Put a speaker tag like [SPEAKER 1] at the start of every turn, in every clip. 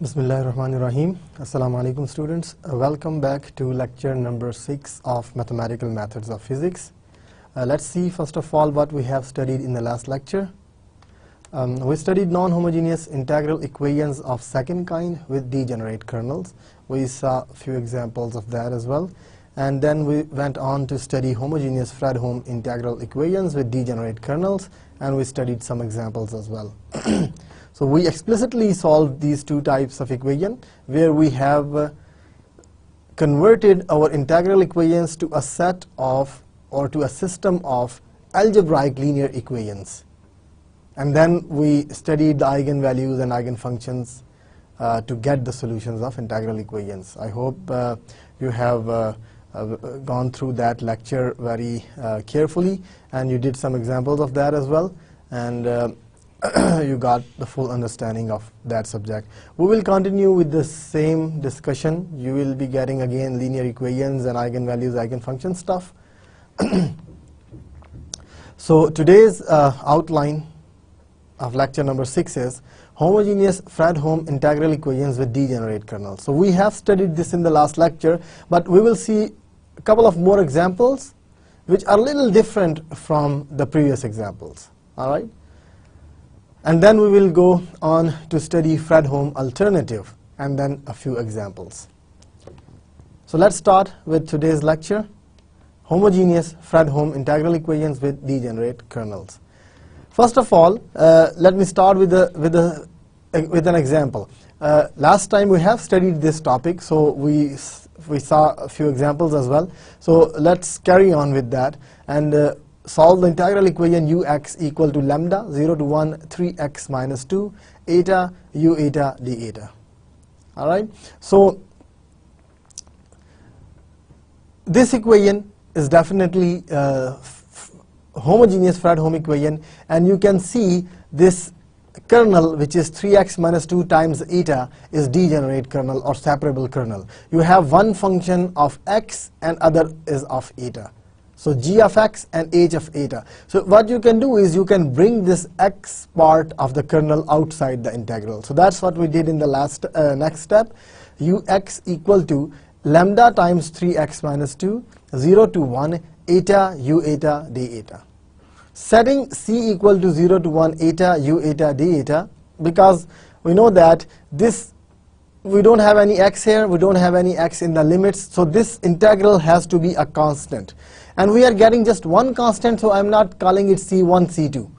[SPEAKER 1] Bismillahirrahmanirrahim. Assalamu alaikum students. Welcome back to lecture number 6 of mathematical methods of physics. Let's see first of all what we have studied in the last lecture. We studied non-homogeneous integral equations of second kind with degenerate kernels. We saw a few examples of that as well. And then we went on to study homogeneous Fredholm integral equations with degenerate kernels, and we studied some examples as well. So we explicitly solved these two types of equation where we have converted our integral equations to a set of or to a system of algebraic linear equations. And then we studied the eigenvalues and eigenfunctions to get the solutions of integral equations. I hope you have gone through that lecture very carefully, and you did some examples of that as well, and you got the full understanding of that subject. We will continue with the same discussion. You will be getting again linear equations and eigenvalues, eigenfunction stuff. So today's outline of lecture number 6 is homogeneous Fredholm integral equations with degenerate kernels. So we have studied this in the last lecture, but we will see a couple of more examples which are a little different from the previous examples. All right? And then we will go on to study Fredholm alternative and then a few examples. So let's start with today's lecture, homogeneous Fredholm integral equations with degenerate kernels. First of all, let me start with an example. Last time we have studied this topic, so we saw a few examples as well. So let's carry on with that and solve the integral equation ux equal to lambda 0 to 1 3x minus 2 eta u eta d eta. All right. So this equation is definitely homogeneous Fredholm equation, and you can see this kernel, which is 3x minus 2 times eta, is degenerate kernel or separable kernel. You have one function of x and other is of eta. So g of x and h of eta. So what you can do is you can bring this x part of the kernel outside the integral. So that's what we did in the last next step. Ux equal to lambda times 3x minus 2 0 to 1 eta u eta d eta. Setting c equal to 0 to 1 eta u eta d eta, because we know that this we don't have any x here, we don't have any x in the limits, so this integral has to be a constant. And we are getting just one constant, so I'm not calling it c1, c2.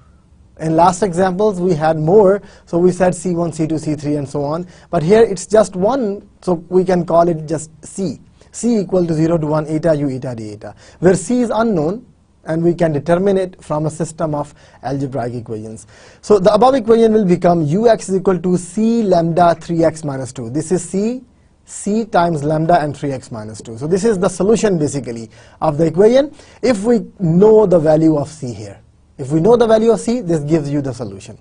[SPEAKER 1] In last examples we had more, so we said c1, c2, c3 and so on. But here it's just one, so we can call it just c. c equal to 0 to 1 eta u eta d eta, where c is unknown and we can determine it from a system of algebraic equations. So the above equation will become ux is equal to c lambda 3x minus 2. This is c times lambda and 3x minus 2. So this is the solution basically of the equation if we know the value of c here. If we know the value of c, this gives you the solution.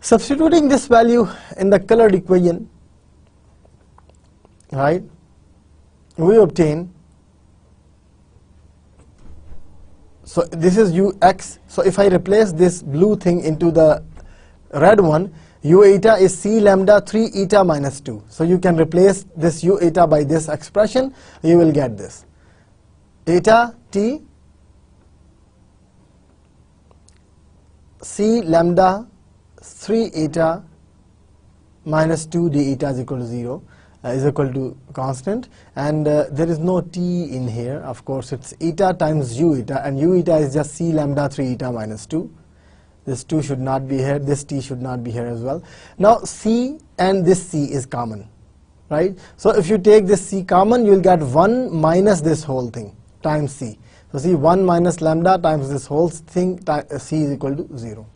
[SPEAKER 1] Substituting this value in the colored equation, right, we obtain, so this is ux, so if I replace this blue thing into the red one, u eta is c lambda 3 eta minus 2. So you can replace this u eta by this expression, you will get this. Eta t c lambda 3 eta minus 2 d eta is equal to 0. Is equal to constant, and there is no t in here. Of course it's eta times u eta, and u eta is just c lambda 3 eta minus 2. This 2 should not be here, this t should not be here as well. Now c and this c is common, right? So if you take this c common, you will get 1 minus this whole thing times c. So see, 1 minus lambda times this whole thing, c is equal to 0.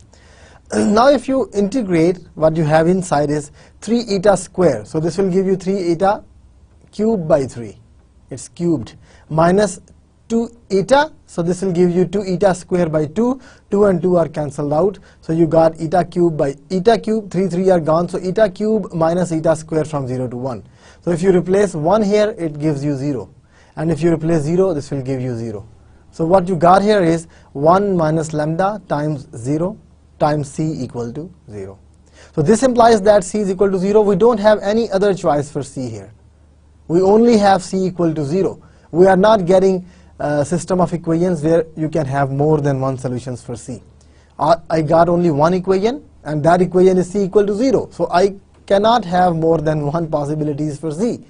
[SPEAKER 1] Now if you integrate, what you have inside is 3 eta square. So this will give you 3 eta cubed by 3. It's cubed. Minus 2 eta. So this will give you 2 eta square by 2. 2 and 2 are cancelled out. So you got eta cube by eta cube. 3 are gone. So eta cube minus eta square from 0 to 1. So if you replace 1 here, it gives you 0. And if you replace 0, this will give you 0. So what you got here is 1 minus lambda times 0 times c equal to 0. So this implies that C is equal to 0. We don't have any other choice for C here. We only have C equal to 0. We are not getting a system of equations where you can have more than one solutions for C. I got only one equation, and that equation is C equal to 0. So I cannot have more than one possibilities for C.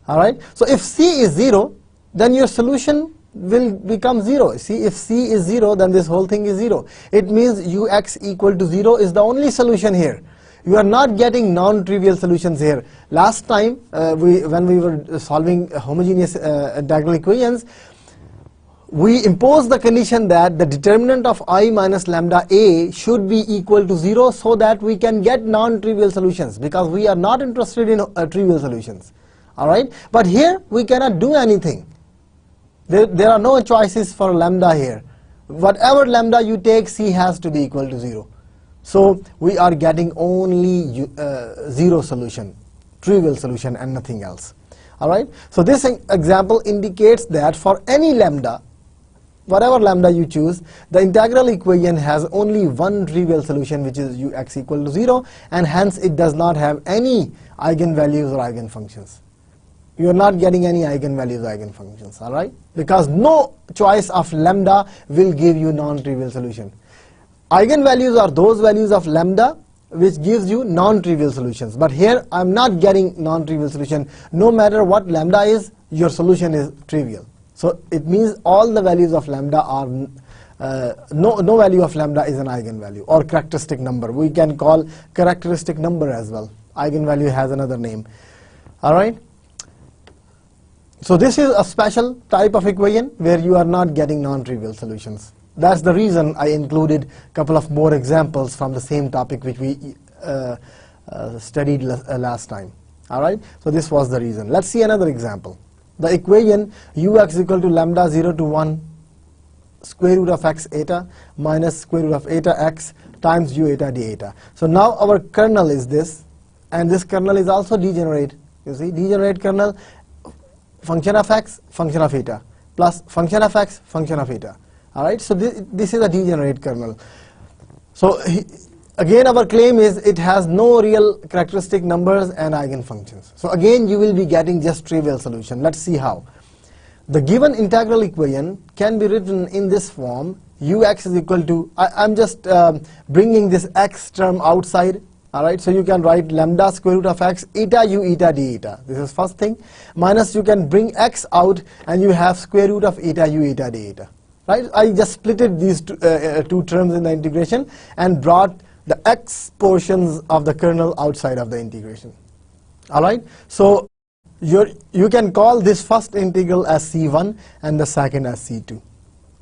[SPEAKER 1] Alright? So if C is 0, then your solution will become 0. See, if C is 0, then this whole thing is 0. It means Ux equal to 0 is the only solution here. You are not getting non-trivial solutions here. Last time, when we were solving homogeneous integral equations, we imposed the condition that the determinant of I minus lambda A should be equal to 0 so that we can get non-trivial solutions, because we are not interested in trivial solutions. Alright? But here, we cannot do anything. There are no choices for lambda here. Whatever lambda you take, C has to be equal to 0. So we are getting only 0 solution, trivial solution, and nothing else. Alright? So this example indicates that for any lambda, whatever lambda you choose, the integral equation has only one trivial solution, which is Ux equal to 0, and hence it does not have any eigenvalues or eigenfunctions. You are not getting any eigenvalues or eigenfunctions, alright? Because no choice of lambda will give you non-trivial solution. Eigenvalues are those values of lambda which gives you non-trivial solutions. But here I am not getting non-trivial solution. No matter what lambda is, your solution is trivial. So it means all the values of lambda are, no value of lambda is an eigenvalue or characteristic number. We can call characteristic number as well. Eigenvalue has another name. Alright? So this is a special type of equation where you are not getting non-trivial solutions. That's the reason I included a couple of more examples from the same topic which we studied last time. Alright? So this was the reason. Let's see another example. The equation Ux equal to lambda 0 to 1 square root of x eta minus square root of eta x times u eta d eta. So now our kernel is this, and this kernel is also degenerate. You see, degenerate kernel, function of x, function of eta, plus function of x, function of eta. Alright, so this is a degenerate kernel. So again our claim is it has no real characteristic numbers and eigenfunctions. So again you will be getting just trivial solution. Let's see how. The given integral equation can be written in this form. Ux is equal to, I'm just bringing this x term outside. Alright, so you can write lambda square root of x eta u eta d eta. This is first thing. Minus you can bring x out and you have square root of eta u eta d eta. Right? I just splitted these two terms in the integration and brought the x portions of the kernel outside of the integration. Alright, so you can call this first integral as C1 and the second as C2.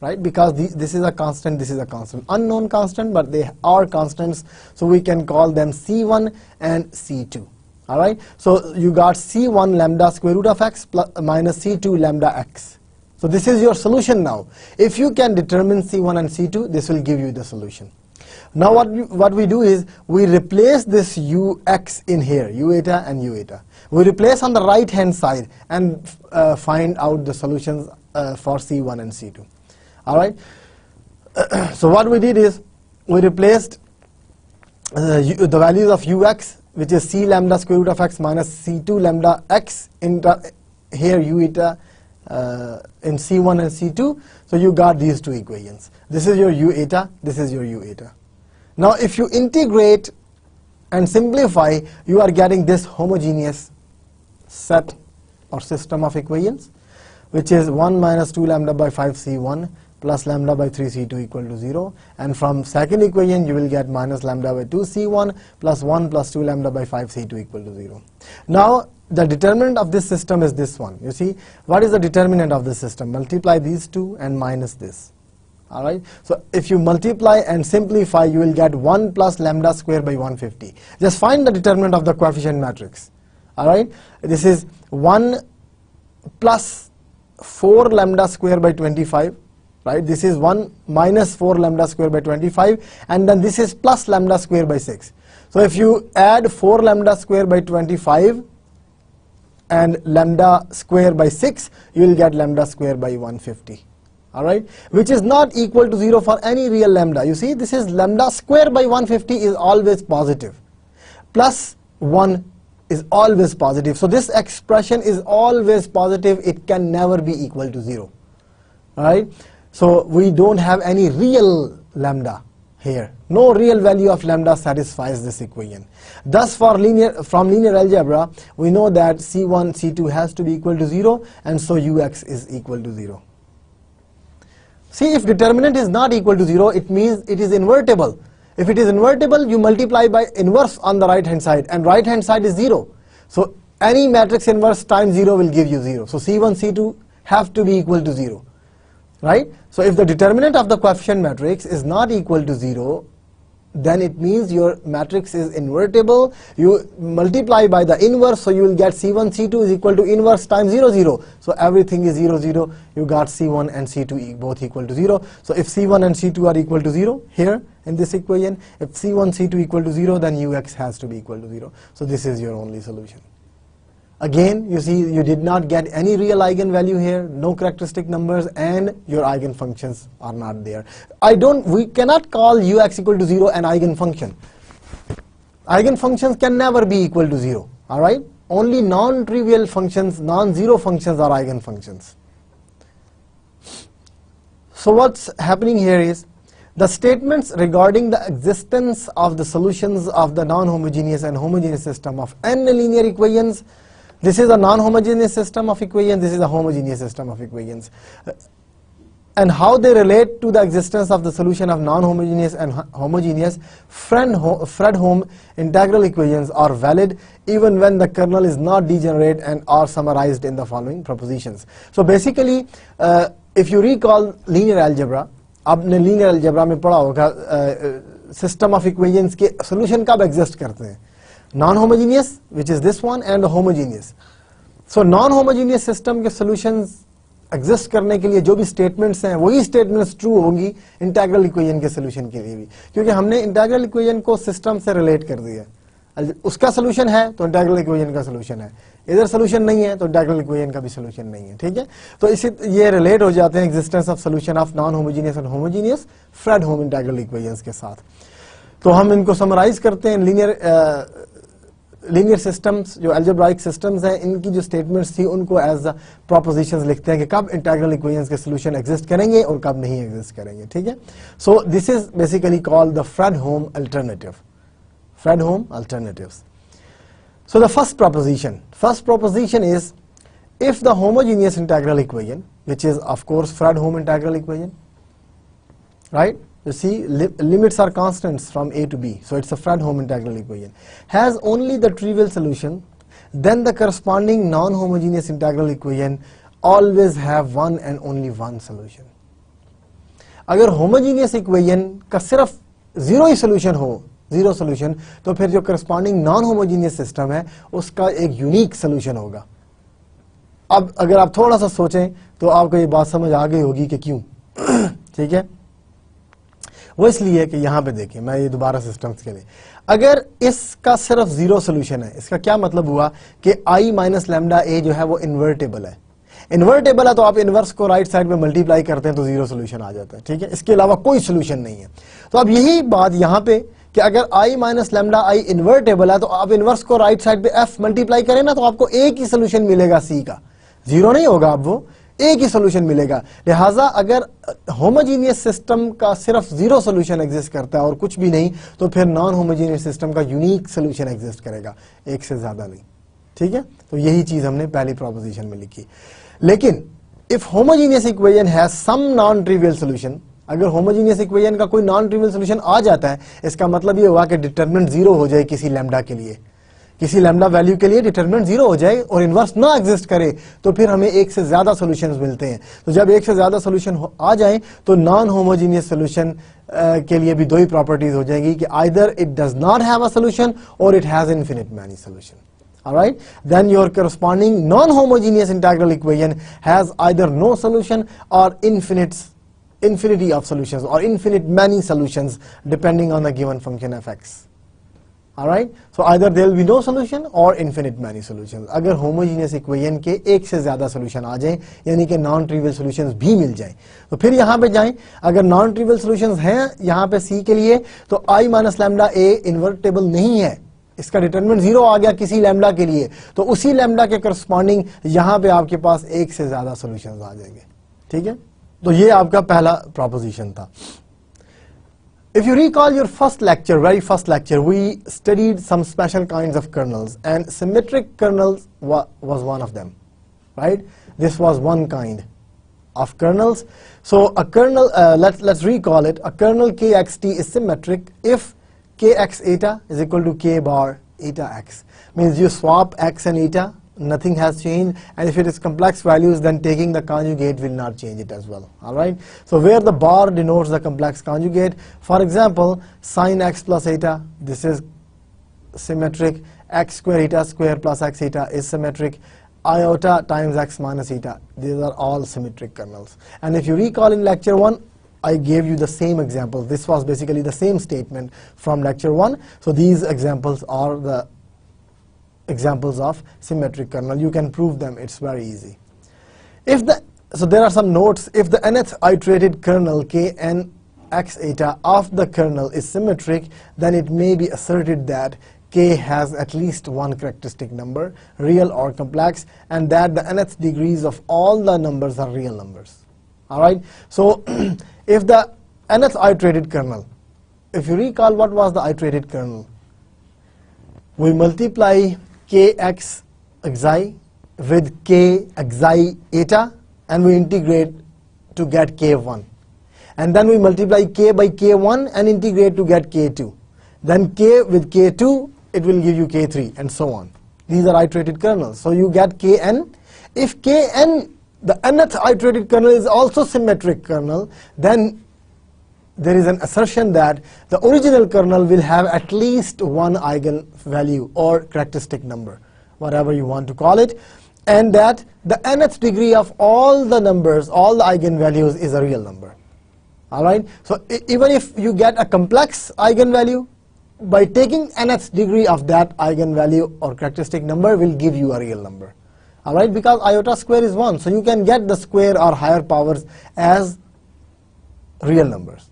[SPEAKER 1] Right? Because this is a constant, this is a constant. Unknown constant, but they are constants, so we can call them C1 and C2. Alright? So you got C1 lambda square root of x plus, minus C2 lambda x. So this is your solution now. If you can determine C1 and C2, this will give you the solution. Now what we do is, we replace this Ux in here, U eta and U eta. We replace on the right hand side and find out the solutions for C1 and C2. Alright, so what we did is, we replaced the values of Ux, which is C lambda square root of x minus C2 lambda x, in here U eta in C1 and C2, so you got these two equations. This is your U eta, this is your U eta. Now if you integrate and simplify, you are getting this homogeneous set or system of equations, which is 1 minus 2 lambda by 5 C1 plus lambda by 3 C2 equal to 0. And from second equation, you will get minus lambda by 2 C1 plus 1 plus 2 lambda by 5 C2 equal to 0. Now, the determinant of this system is this one. You see, what is the determinant of this system? Multiply these two and minus this. Alright, so if you multiply and simplify, you will get 1 plus lambda square by 150. Just find the determinant of the coefficient matrix. Alright, this is 1 plus 4 lambda square by 25. Right, this is 1 minus 4 lambda square by 25, and then this is plus lambda square by 6. So if you add 4 lambda square by 25 and lambda square by 6, you will get lambda square by 150. Alright, which is not equal to 0 for any real lambda. You see, this is lambda square by 150 is always positive. plus 1 is always positive. So this expression is always positive. It can never be equal to 0. Alright? So we don't have any real lambda here. No real value of lambda satisfies this equation. Thus from linear algebra, we know that C1, C2 has to be equal to 0, and so Ux is equal to 0. See, if determinant is not equal to 0, it means it is invertible. If it is invertible, you multiply by inverse on the right hand side, and right hand side is 0. So any matrix inverse times 0 will give you 0. So C1, C2 have to be equal to 0. Right? So if the determinant of the coefficient matrix is not equal to 0, then it means your matrix is invertible. You multiply by the inverse, so you will get C1, C2 is equal to inverse times 0, 0. So everything is 0, 0. You got C1 and C2 both equal to 0. So if C1 and C2 are equal to 0 here in this equation, if C1, C2 equal to 0, then Ux has to be equal to 0. So this is your only solution. Again, you see, you did not get any real eigenvalue here, no characteristic numbers, and your eigenfunctions are not there. We cannot call Ux equal to 0 an eigenfunction. Eigenfunctions can never be equal to 0. Alright? Only non-trivial functions, non-zero functions are eigenfunctions. So what's happening here is, the statements regarding the existence of the solutions of the non-homogeneous and homogeneous system of n linear equations. This is a non-homogeneous system of equations, this is a homogeneous system of equations. And how they relate to the existence of the solution of non-homogeneous and homogeneous Fredholm integral equations are valid even when the kernel is not degenerate and are summarized in the following propositions. So basically, if you recall linear algebra, आपने linear algebra में पढ़ा होगा system of equations के solution कब exist करते हैं? Non-homogeneous, which is this one, and the homogeneous. So non-homogeneous system के solutions exist करने के लिए जो भी statements हैं वही statements true होंगी integral equation के solution के लिए भी, क्योंकि हमने integral equation को system से relate कर दिया. उसका solution है तो integral equation का solution है, इधर solution नहीं है तो integral equation का भी solution नहीं है. ठीक है, तो इसी ये relate हो जाते हैं existence of solution of non-homogeneous and homogeneous Fredholm integral equations के साथ. तो हम इनको summarize करते हैं linear systems, जो algebraic systems हैं, इनकी जो statements थी उनको as propositions लिखते हैं कि कब integral equations के solution exist करेंगे और कब नहीं exist करेंगे. ठीक है, so this is basically called the Fredholm alternative. Fredholm alternatives. So the first proposition is, if the homogeneous integral equation, which is of course Fredholm integral equation, right? You see, limits are constants from a to b, so it's a Fredholm integral equation, has only the trivial solution, then the corresponding non-homogeneous integral equation always have one and only one solution. अगर homogeneous equation का सिर्फ zero ही solution हो, zero solution, तो फिर जो corresponding non-homogeneous system है उसका एक unique solution होगा. अब अगर आप थोड़ा सा सोचें तो आपको ये बात समझ आ गई होगी कि क्यों. ठीक है, वो इसलिए कि यहाँ पे देखिए, मैं ये दोबारा सिस्टम्स के लिए, अगर इसका सिर्फ जीरो सोल्यूशन है, इसका क्या मतलब हुआ कि i माइनस लैम्डा a जो है वो इन्वर्टेबल है. इन्वर्टेबल है तो आप इन्वर्स को राइट साइड में मल्टीप्लाई करते हैं तो जीरो सोल्यूशन आ जाता है. ठीक है, इसके अलावा कोई सोल्यूशन नहीं है. तो अब यही बात यहाँ पे कि अगर i minus lambda i invertible है तो आप इन्वर्स को राइट साइड पे f मल्टीप्लाई करें ना तो आपको एक ही सोल्यूशन मिलेगा c का, जीरो नहीं होगा, अब वो एक ही सोल्यूशन मिलेगा. लिहाजा अगर होमोजीनियस सिस्टम का सिर्फ जीरो सोल्यूशन एग्जिस्ट करता है और कुछ भी नहीं, तो फिर नॉन होमोजीनियस सिस्टम का यूनिक सोल्यूशन एग्जिस्ट करेगा, एक से ज्यादा नहीं. ठीक है, तो यही चीज हमने पहली प्रोपोजिशन में लिखी. लेकिन if homogeneous equation has some non trivial solution, अगर होमोजीनियस इक्वेशन का कोई नॉन ट्रिवियल सोल्यूशन आ जाता है, इसका मतलब ये हुआ कि डिटरमिनेंट जीरो हो जाए किसी लैम्डा के लिए, किसी लैम्डा वैल्यू के लिए डिटरमिनेंट जीरो हो जाए और इनवर्स ना एग्जिस्ट करे, तो फिर हमें एक से ज्यादा सॉल्यूशंस मिलते हैं. तो जब एक से ज्यादा सॉल्यूशन आ जाए तो नॉन होमोजीनियस सॉल्यूशन के लिए भी दो ही प्रॉपर्टीज हो जाएंगी कि either it does not have a solution और it has infinite many solution. Alright, then your corresponding non-homogeneous integral equation has either no solution or infinity of solutions or infinite many solutions depending on the given function fx. Alright, so either there will be no solution or infinite many solutions. अगर homogeneous equation के एक से ज़्यादा solution आ जाएं, यानी कि non-trivial solutions भी मिल जाएं, तो फिर यहाँ पे जाएं. अगर non-trivial solutions हैं यहाँ पे c के लिए, तो i minus lambda a invertible नहीं है. اس کا ڈیٹرمنٹ 0 آ گیا کسی لیمڈا کے لیے, تو اسی لیمڈا کے کرسپونڈنگ یہاں پہ آپ کے پاس ایک سے زیادہ سولوشنز آ جائیں گے. ٹھیک ہے, تو یہ آپ کا پہلا پروپوزیشن تھا. If you recall your first lecture, very first lecture, we studied some special kinds of kernels, and symmetric kernels was one of them, right? This was one kind of kernels. So a kernel, let's recall it. A kernel kxt is symmetric if kx eta is equal to k bar eta x. Means you swap x and eta, nothing has changed, and if it is complex values, then taking the conjugate will not change it as well. All right, so where the bar denotes the complex conjugate, for example, sin x plus eta, this is symmetric. X square eta square plus x eta is symmetric. Iota times x minus eta, these are all symmetric kernels. And if you recall in lecture 1, I gave you the same example. This was basically the same statement from lecture 1. So these examples are the examples of symmetric kernel. You can prove them, it's very easy. So there are some notes. If the nth iterated kernel kn x eta of the kernel is symmetric, then it may be asserted that k has at least one characteristic number, real or complex, and that the nth degrees of all the numbers are real numbers. All right, so if the nth iterated kernel, if you recall what was the iterated kernel, we multiply kx xi with k xi eta, and we integrate to get k1, and then we multiply k by k1 and integrate to get k2, then k with k2, it will give you k3, and so on. These are iterated kernels. So you get kn. If kn, the nth iterated kernel, is also symmetric kernel, then there is an assertion that the original kernel will have at least one eigenvalue or characteristic number, whatever you want to call it, and that the nth degree of all the numbers, all the eigenvalues, is a real number. All right, so even if you get a complex eigenvalue, by taking nth degree of that eigenvalue or characteristic number will give you a real number. All right, because iota square is 1, so you can get the square or higher powers as real numbers,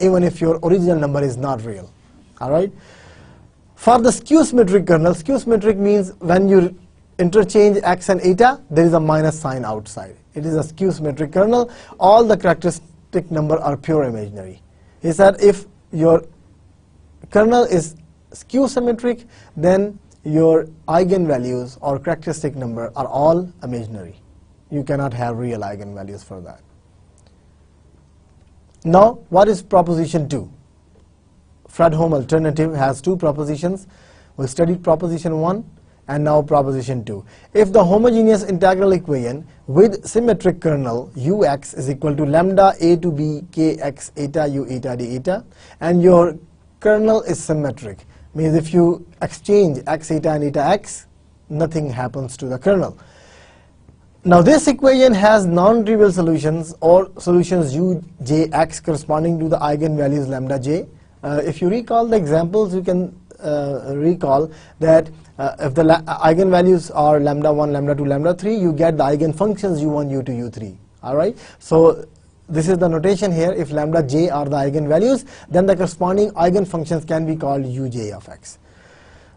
[SPEAKER 1] even if your original number is not real. All right. For the skew symmetric kernel, skew symmetric means when you interchange x and eta, there is a minus sign outside. It is a skew symmetric kernel. All the characteristic number are pure imaginary. He said if your kernel is skew symmetric, then your eigenvalues or characteristic number are all imaginary. You cannot have real eigenvalues for that. Now, what is proposition 2? Fredholm alternative has two propositions. We studied proposition 1 and now proposition 2. If the homogeneous integral equation with symmetric kernel ux is equal to lambda a to b kx eta u eta d eta, and your kernel is symmetric, means if you exchange x eta and eta x, nothing happens to the kernel. Now this equation has non-trivial solutions, or solutions u, j, x corresponding to the eigenvalues lambda j. If you recall the examples, you can recall that if the eigenvalues are lambda 1, lambda 2, lambda 3, you get the eigenfunctions u1, u2, u3. All right, so this is the notation here. If lambda j are the eigenvalues, then the corresponding eigenfunctions can be called uj of x.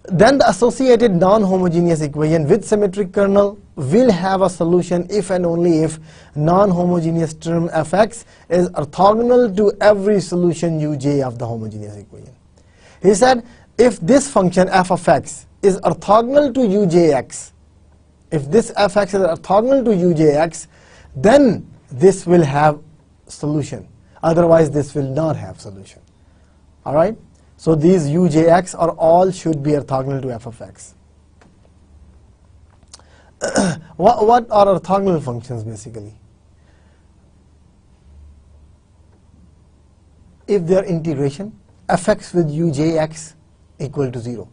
[SPEAKER 1] Then the associated non-homogeneous equation with symmetric kernel will have a solution if and only if non-homogeneous term fx is orthogonal to every solution uj of the homogeneous equation. He said if this function f of x is orthogonal to ujx, if this fx is orthogonal to ujx, then this will have solution. Otherwise, this will not have solution. All right. So these ujx are all should be orthogonal to f of x. What are orthogonal functions basically? If their integration fx with ujx equal to 0.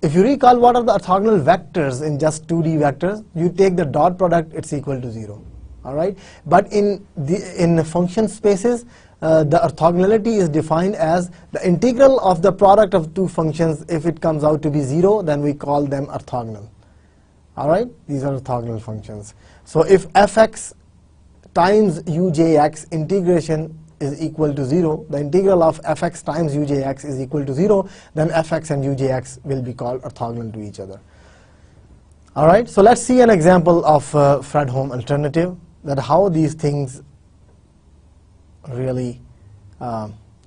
[SPEAKER 1] If you recall what are the orthogonal vectors in just 2D vectors, you take the dot product, it's equal to 0. All right, but in the function spaces, the orthogonality is defined as the integral of the product of two functions. If it comes out to be 0, then we call them orthogonal. All right, these are orthogonal functions. So if fx times ujx integration is equal to 0, the integral of fx times ujx is equal to 0, then fx and ujx will be called orthogonal to each other. Alright, so let's see an example of Fredholm alternative, that how these things really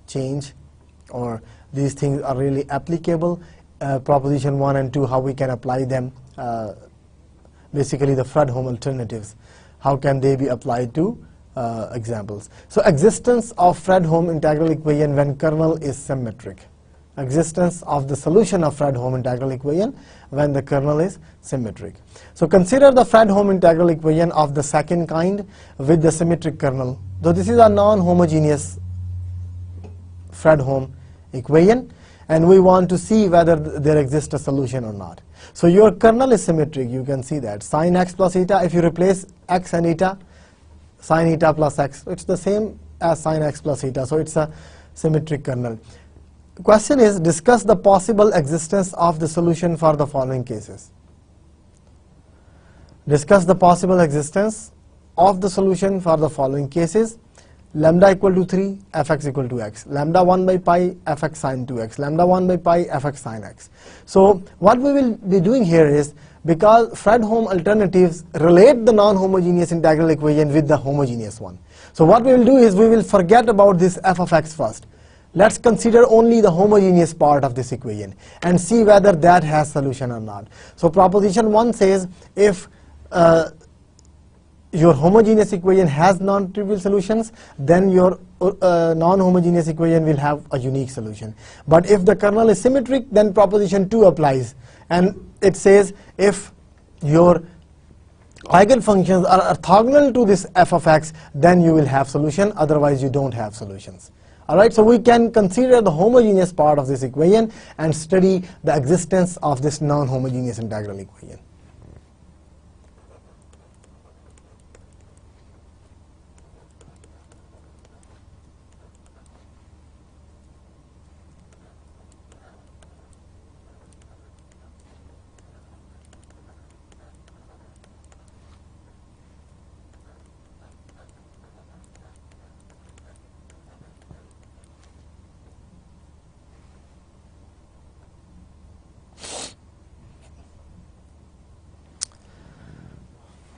[SPEAKER 1] change, or these things are really applicable. Proposition 1 and 2, how we can apply them, basically the Fredholm alternatives, how can they be applied to examples. So existence of Fredholm integral equation when kernel is symmetric. Existence of the solution of Fredholm integral equation when the kernel is symmetric. So consider the Fredholm integral equation of the second kind with the symmetric kernel. So this is a non-homogeneous Fredholm equation, and we want to see whether there exists a solution or not. So your kernel is symmetric, you can see that. Sin x plus eta, if you replace x and eta, sin eta plus x, it's the same as sin x plus eta, so it's a symmetric kernel. The question is, discuss the possible existence of the solution for the following cases. Discuss the possible existence of the solution for the following cases. Lambda equal to 3, fx equal to x. Lambda 1 by pi, fx sine 2x. Lambda 1 by pi, fx sine x. So what we will be doing here is, because Fredholm alternatives relate the non-homogeneous integral equation with the homogeneous one. So what we will do is, we will forget about this f of x first. Let's consider only the homogeneous part of this equation and see whether that has solution or not. So proposition 1 says, if your homogeneous equation has non-trivial solutions, then your non-homogeneous equation will have a unique solution. But if the kernel is symmetric, then proposition 2 applies, and it says if your eigenfunctions are orthogonal to this f of x, then you will have solution, otherwise you don't have solutions. Alright, so we can consider the homogeneous part of this equation and study the existence of this non-homogeneous integral equation.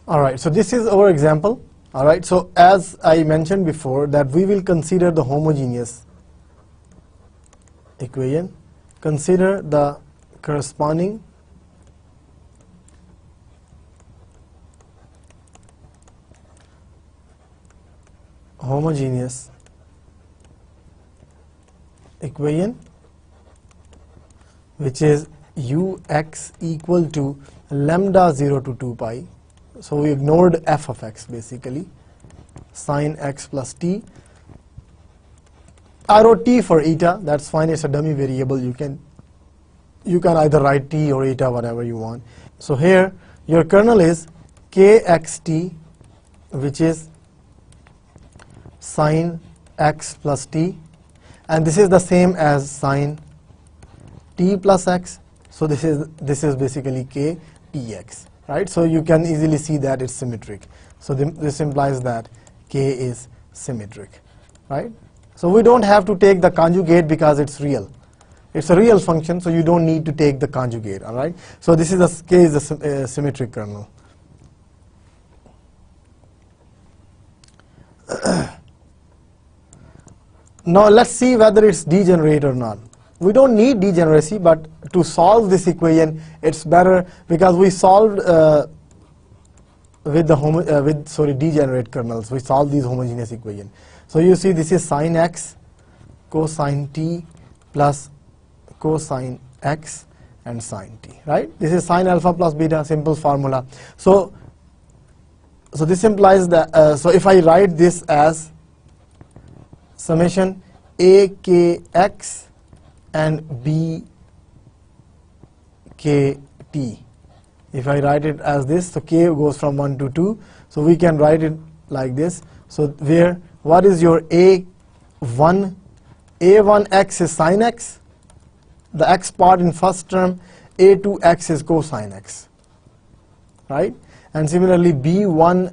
[SPEAKER 1] Alright, so this is our example. Alright, so as I mentioned before, that we will consider the homogeneous equation, consider the corresponding homogeneous equation, which is ux equal to lambda 0 to 2 pi. So we ignored f of x, basically, sin x plus t. I wrote t for eta, that's fine, it's a dummy variable. You can either write t or eta, whatever you want. So here your kernel is kxt, which is sin x plus t, and this is the same as sin t plus x. So this is basically k tx. Right, so you can easily see that it's symmetric. So this implies that k is symmetric, right? So we don't have to take the conjugate because it's real. It's a real function, so you don't need to take the conjugate. All right. So this is k is a symmetric kernel. Now let's see whether it's degenerate or not. We don't need degeneracy, but to solve this equation, it's better because we solved with degenerate kernels. We solved these homogeneous equation. So you see, this is sin x cosine t plus cosine x and sin t. Right? This is sin alpha plus beta, simple formula. So this implies that. So if I write this as summation a k x and b k t. If I write it as this, so k goes from 1 to 2, so we can write it like this. So where, what is your a1? a1x is sin x, the x part in first term, a2x is cosine x, right? And similarly b1t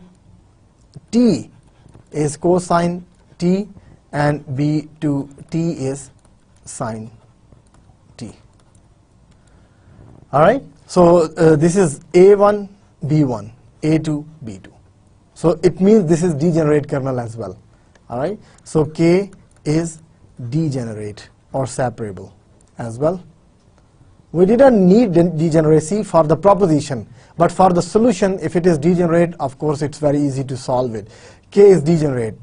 [SPEAKER 1] is cosine t, and b2t is sine t. Alright, so this is a1 b1, a2 b2. So it means this is degenerate kernel as well. Alright, so K is degenerate or separable as well. We didn't need degeneracy for the proposition, but for the solution, if it is degenerate, of course it's very easy to solve it. K is degenerate.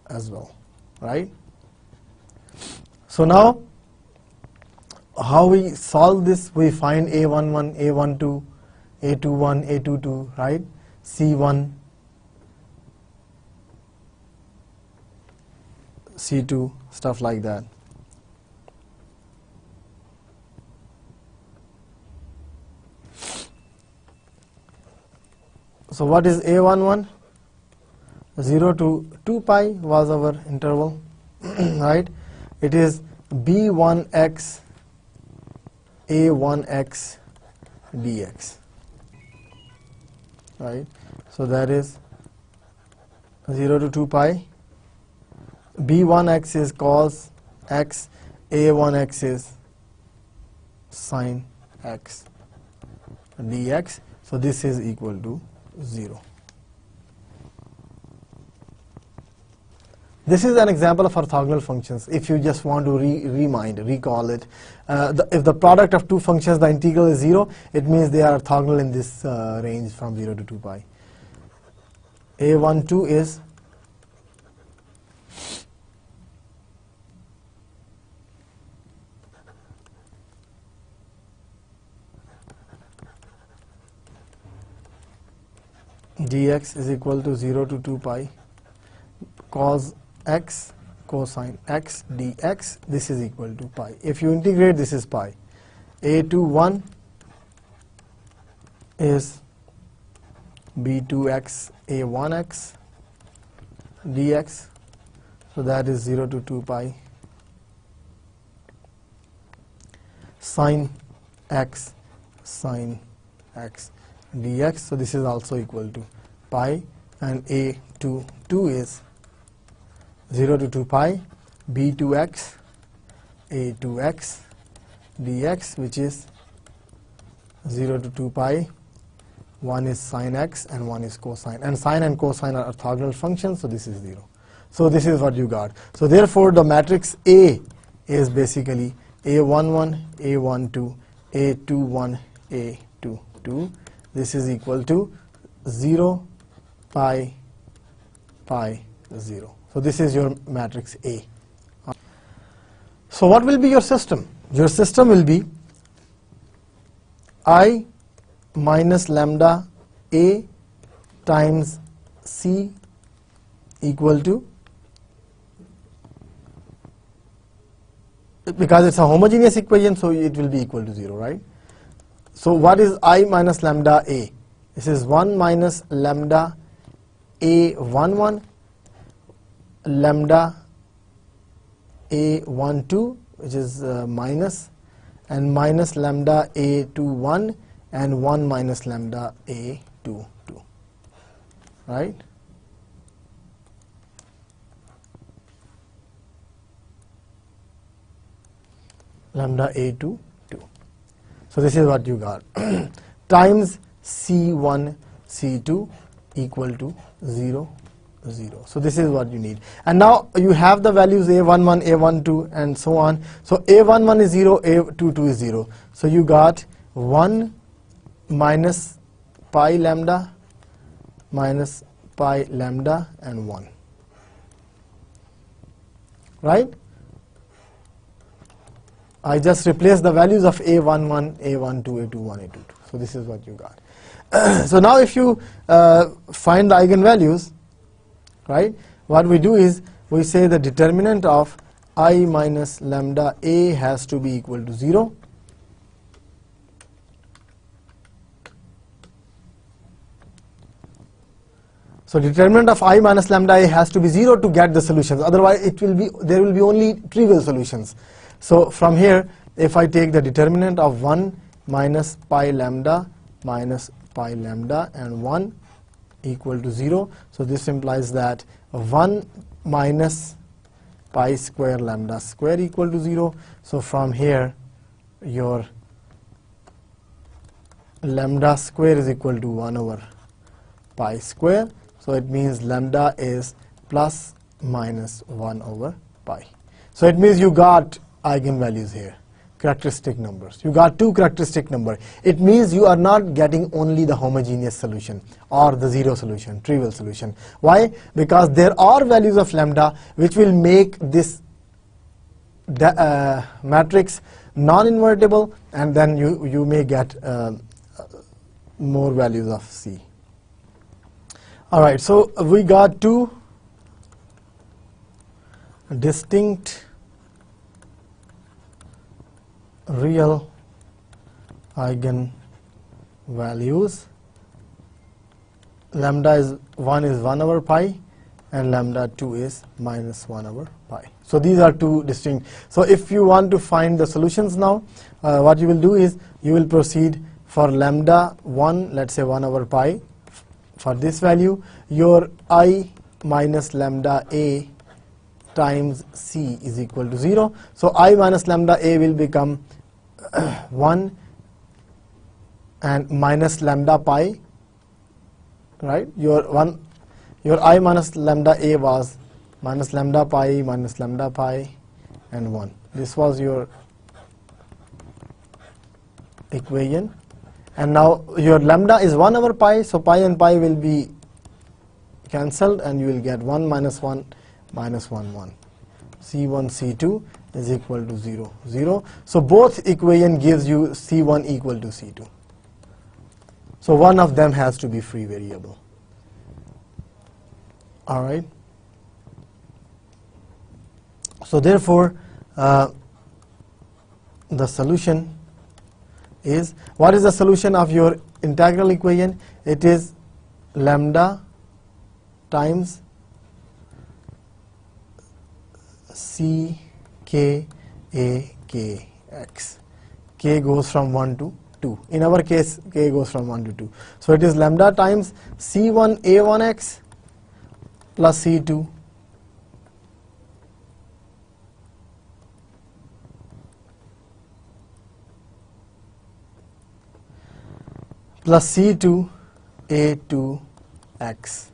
[SPEAKER 1] As well, right? So now, how we solve this? We find a11, a12, a21, a22, right? C1, C2, stuff like that. So what is a11? 0 to 2 pi was our interval, right? It is b1x a1x dx, right? So that is 0 to 2 pi. b1x is cos x, a1x is sin x dx. So this is equal to 0. This is an example of orthogonal functions. If you just want to recall it, if the product of two functions, the integral is 0, it means they are orthogonal in this range from 0 to 2 pi. a12 is dx is equal to 0 to 2 pi cos x cosine x dx. This is equal to pi. If you integrate, this is pi. a21 is b2x a1x dx. So that is 0 to 2 pi sine x dx. So this is also equal to pi, and a22 is 0 to 2 pi b2x a2x dx, which is 0 to 2 pi. One is sine x and one is cosine, and sine and cosine are orthogonal functions, so this is 0. So this is what you got. So therefore the matrix A is basically a11, a12, a21, a22. This is equal to 0, pi, pi, 0. So this is your matrix A. So what will be your system? Your system will be I minus lambda A times C equal to, because it's a homogeneous equation, so it will be equal to 0, right? So what is I minus lambda A? This is 1 minus lambda A11 lambda A12, which is minus, and minus lambda A21 and 1 minus lambda A22, right? Lambda A22. So this is what you got times C1 C2 equal to 0, 0. So this is what you need. And now you have the values a11, a12 and so on. So a11 is 0, a22 is 0. So you got 1 minus pi lambda minus pi lambda and 1, right? I just replace the values of a11, a12, a21, a22. So this is what you got. So now if you find the eigenvalues, right, what we do is we say the determinant of I minus lambda A has to be equal to 0. So determinant of I minus lambda A has to be 0 to get the solutions. Otherwise there will be only trivial solutions. So from here, if I take the determinant of 1 minus pi lambda minus pi lambda and 1, equal to 0. So this implies that 1 minus pi square lambda square equal to 0. So from here your lambda square is equal to 1 over pi square. So it means lambda is plus minus 1 over pi. So it means you got eigenvalues here, characteristic numbers. You got two characteristic numbers. It means you are not getting only the homogeneous solution or the zero solution, trivial solution. Why? Because there are values of lambda which will make this matrix non-invertible, and then you may get more values of C. Alright, so we got two distinct real eigenvalues. Lambda is 1 over pi and lambda 2 is minus 1 over pi. So these are two distinct. So if you want to find the solutions now, what you will do is you will proceed for lambda 1, let's say 1 over pi. For this value, your I minus lambda a times C is equal to 0. So I minus lambda a will become 1 and minus lambda pi, right? Your I minus lambda a was minus lambda pi and 1. This was your equation. And now your lambda is 1 over pi, so pi and pi will be cancelled and you will get 1 minus 1 minus 1, 1. C1, C2 is equal to 0, 0. So both equation gives you C1 equal to C2. So one of them has to be free variable. Alright. So therefore, the solution is, what is the solution of your integral equation? It is lambda times C k a k x. K goes from 1 to 2. In our case, k goes from 1 to 2. So it is lambda times C1 a1x plus C2 plus C2 a2x,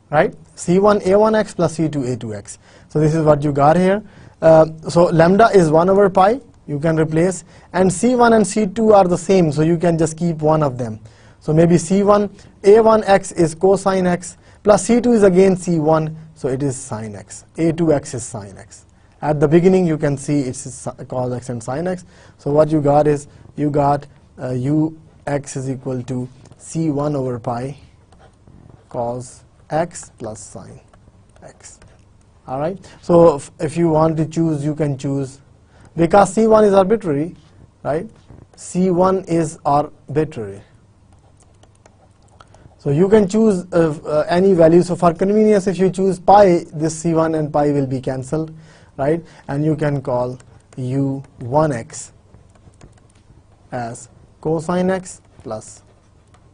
[SPEAKER 1] right? C1 a1x plus C2 a2x. So this is what you got here. So lambda is 1 over pi, you can replace, and C1 and C2 are the same, so you can just keep one of them. So maybe C1 a1x is cosine x plus C2 is again C1, so it is sine x. A2x is sine x. At the beginning you can see it's cos x and sine x. So what you got is, you got ux is equal to C1 over pi cos x plus sine x. Alright, so if you want to choose, you can choose, because C1 is arbitrary, right? C1 is arbitrary. So you can choose any value. So for convenience, if you choose pi, this C1 and pi will be cancelled, right? And you can call u1x as cosine x plus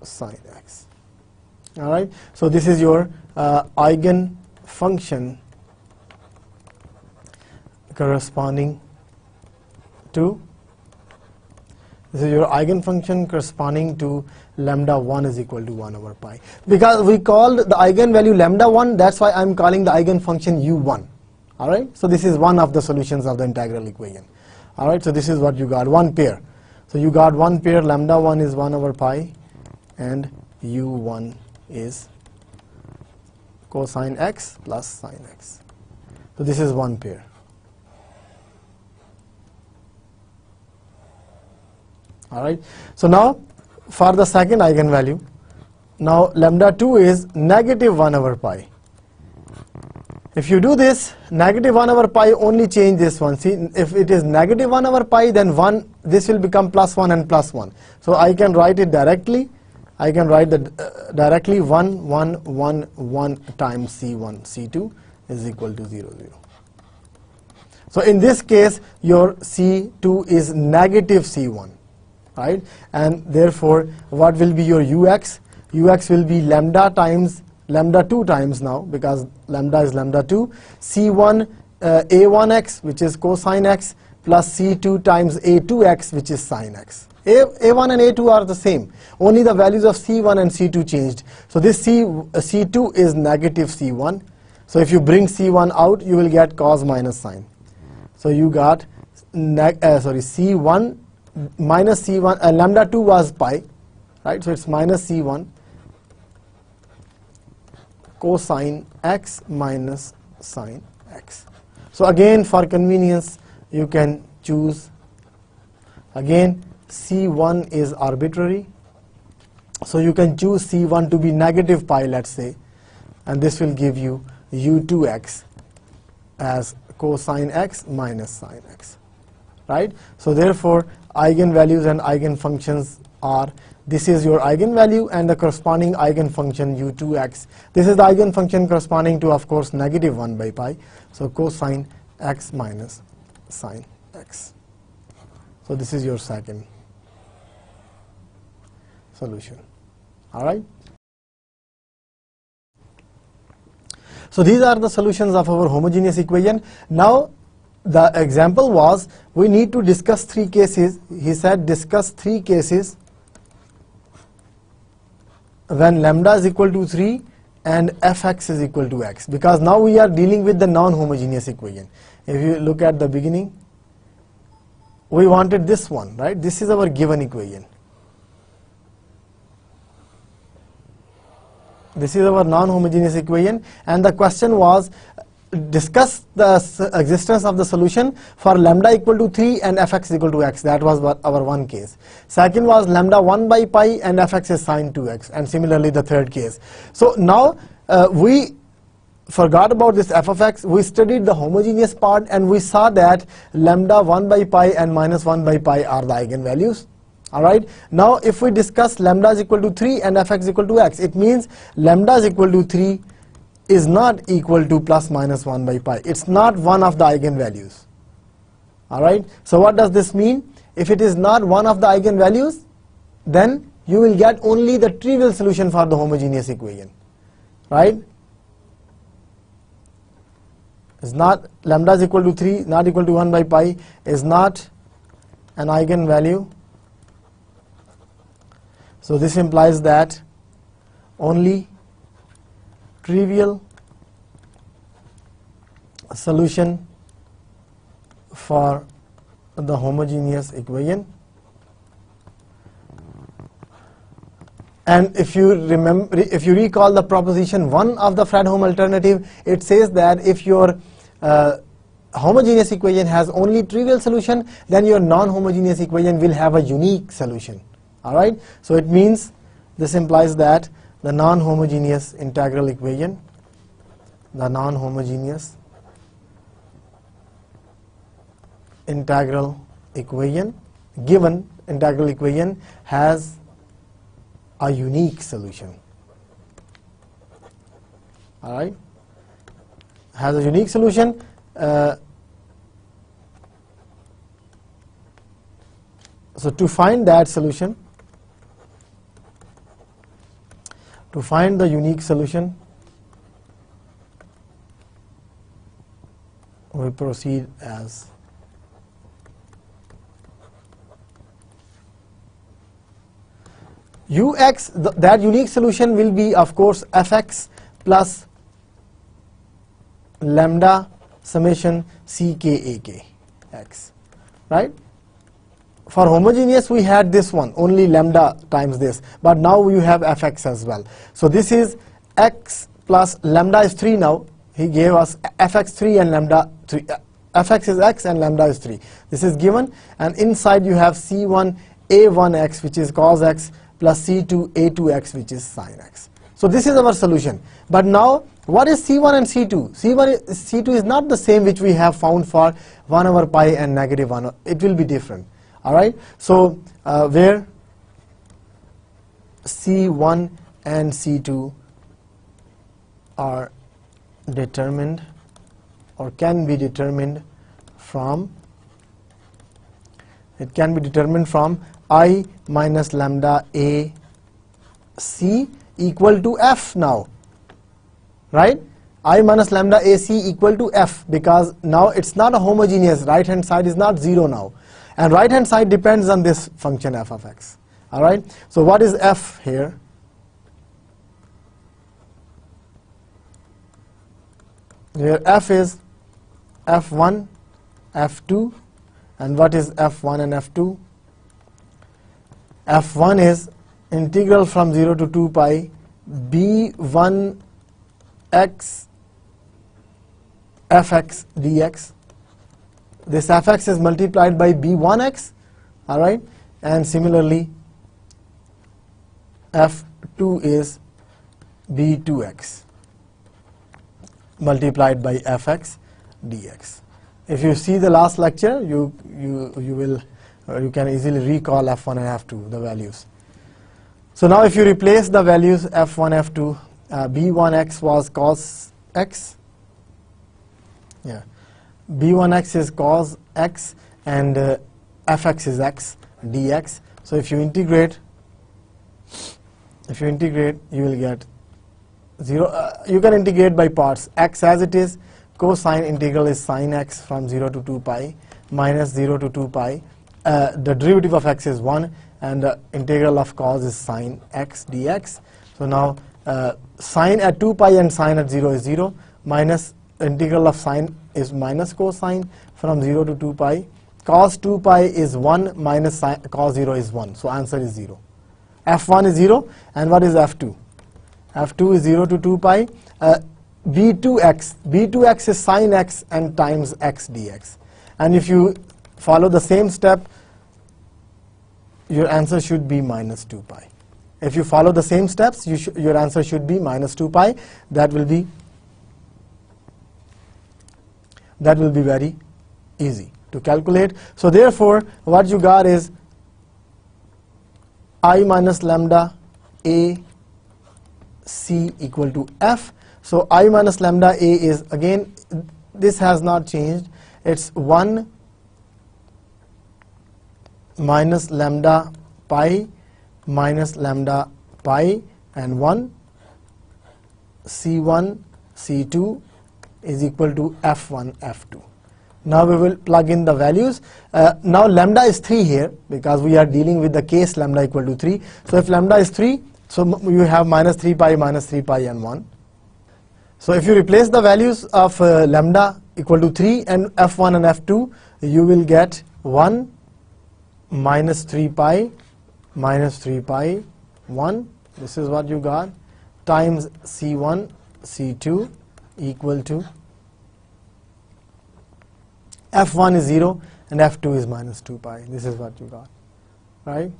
[SPEAKER 1] sine x. Alright, so this is your eigen function corresponding to, this is your eigenfunction corresponding to lambda 1 is equal to 1 over pi. Because we called the eigenvalue lambda 1, that's why I'm calling the eigenfunction u1. Alright, so this is one of the solutions of the integral equation. Alright, so this is what you got, one pair. So you got one pair, lambda 1 is 1 over pi and u1 is cosine x plus sine x. So this is one pair. Alright, so now for the second eigenvalue, now lambda 2 is negative 1 over pi. If you do this, negative 1 over pi, only change this one. See, if it is negative 1 over pi, then 1, this will become plus 1 and plus 1. So I can write it directly. I can write that directly 1, 1, 1, 1 times C1, C2 is equal to 0, 0. So in this case, your C2 is negative C1, right? And therefore, what will be your ux? ux will be lambda times lambda 2 times now, because lambda is lambda 2, c1 a1x, which is cosine x, plus c2 times a2x, which is sine x. A1 and A2 are the same, only the values of C1 and C2 changed. So this C2 is negative C1. So if you bring C1 out, you will get cos minus sine. So you got C1 minus C1, lambda 2 was pi, right? So it's minus C1 cosine x minus sine x. So again, for convenience, you can choose, again, C1 is arbitrary, so you can choose C1 to be negative pi, let's say, and this will give you u2x as cosine x minus sine x, right? So therefore, eigenvalues and eigenfunctions are, this is your eigenvalue and the corresponding eigenfunction u2x. This is the eigenfunction corresponding to, of course, negative 1 by pi, so cosine x minus sine x. So this is your second solution. All right. So these are the solutions of our homogeneous equation. Now the example was, we need to discuss 3 cases. He said discuss 3 cases when lambda is equal to 3 and fx is equal to x, because now we are dealing with the non-homogeneous equation. If you look at the beginning, we wanted this one, right? This is our given equation. This is our non-homogeneous equation, and the question was, discuss the existence of the solution for lambda equal to 3 and fx equal to x. That was our one case. Second was lambda 1 by pi and fx is sine 2x, and similarly the third case. So now we forgot about this f of x. We studied the homogeneous part, and we saw that lambda 1 by pi and minus 1 by pi are the eigenvalues. All right. Now if we discuss lambda is equal to 3 and fx equal to x, it means lambda is equal to 3 is not equal to plus minus 1 by pi. It's not one of the eigenvalues. All right. So what does this mean? If it is not one of the eigenvalues, then you will get only the trivial solution for the homogeneous equation, right? It's not, lambda is equal to 3, not equal to 1 by pi, is not an eigenvalue. So this implies that only trivial solution for the homogeneous equation. And if you remember, if you recall the proposition 1 of the Fredholm alternative, it says that if your homogeneous equation has only trivial solution, then your non-homogeneous equation will have a unique solution. All right. So it means, this implies that the non-homogeneous integral equation, the non-homogeneous integral equation, given integral equation has a unique solution. All right. Has a unique solution. So to find that solution, to find the unique solution, we proceed as ux, that unique solution will be, of course, fx plus lambda summation ck x, right? For homogeneous, we had this one, only lambda times this, but now you have fx as well. So this is x plus lambda is 3 now. He gave us fx 3 and lambda 3. Fx is x and lambda is 3. This is given, and inside you have c1 a1x, which is cos x, plus c2 a2x, which is sin x. So this is our solution. But now, what is c1 and c2? C2 is not the same which we have found for 1 over pi and negative 1. It will be different. All right. So where c1 and c2 are determined or can be determined from, it can be determined from I minus lambda a C equal to F now, right? I minus lambda AC equal to F, because now it's not a homogeneous, right hand side is not 0 now, and right hand side depends on this function f of x. Alright, so what is F here? Here F is F1, F2, and what is F1 and F2? F1 is integral from 0 to 2 pi b1 x fx dx. This fx is multiplied by b1x, alright, and similarly f2 is b2x multiplied by fx dx. If you see the last lecture, you can easily recall f1 and f2, the values. So now if you replace the values f1, f2, b1x was cos x, yeah, b1x is cos x, and fx is x dx. So if you integrate, you will get 0. You can integrate by parts. X as it is, cosine integral is sine x from 0 to 2 pi minus 0 to 2 pi. The derivative of x is 1, and the integral of cos is sine x dx. So now sine at 2 pi and sine at 0 is 0, minus integral of sine is minus cosine from 0 to 2 pi. Cos 2 pi is 1 minus cos 0 is 1. So answer is 0. F1 is 0, and what is F2? F2 is 0 to 2 pi. B2x is sine x and times x dx. And if you follow the same step, your answer should be minus 2 pi. If you follow the same steps, your answer should be minus 2 pi. That will be very easy to calculate. So therefore, what you got is I minus lambda A C equal to F. So I minus lambda A is, again, this has not changed. It's 1 minus lambda pi minus lambda pi and 1 C1 C2 is equal to F1 F2. Now we will plug in the values. Now lambda is 3 here, because we are dealing with the case lambda equal to 3. So if lambda is 3, so you have minus 3 pi and 1. So if you replace the values of lambda equal to 3 and f1 and f2, you will get 1 minus 3 pi 1. This is what you got, times C1 C2 equal to f1 is 0 and f2 is minus 2 pi. This is what you got, right?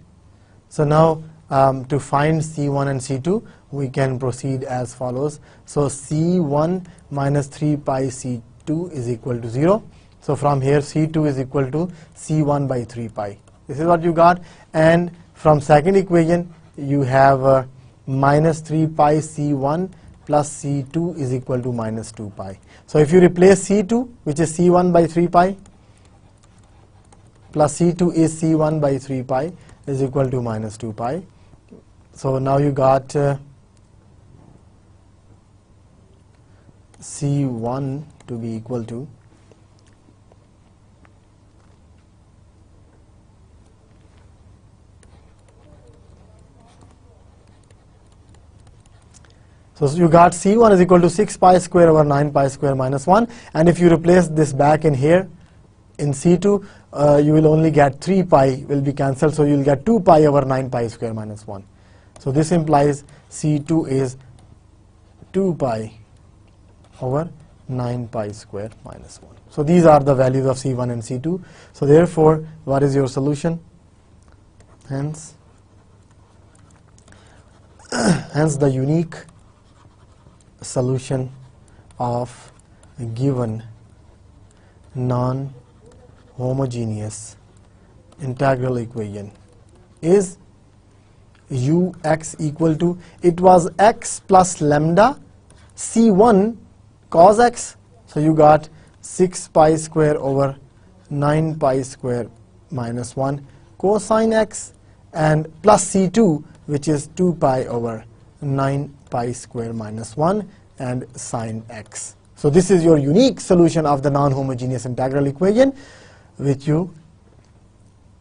[SPEAKER 1] So now to find C1 and C2, we can proceed as follows. So C1 minus 3 pi C2 is equal to 0. So from here C2 is equal to C1 by 3 pi. This is what you got. And from second equation, you have minus 3 pi C1 plus C2 is equal to minus 2 pi. So if you replace C2, which is C1 by 3 pi, plus C2 is C1 by 3 pi, is equal to minus 2 pi. So now you got C1 to be equal to So you got C1 is equal to 6 pi square over 9 pi square minus 1. And if you replace this back in here, in C2, you will only get 3 pi will be cancelled. So you will get 2 pi over 9 pi square minus 1. So this implies C2 is 2 pi over 9 pi square minus 1. So these are the values of C1 and C2. So therefore, what is your solution? Hence the unique solution of a given non-homogeneous integral equation is ux equal to, it was x plus lambda C1 cos x. So you got 6 pi square over 9 pi square minus 1 cosine x, and plus C2 which is 2 pi over 9 pi square minus 1 and sine x. So this is your unique solution of the non-homogeneous integral equation, which you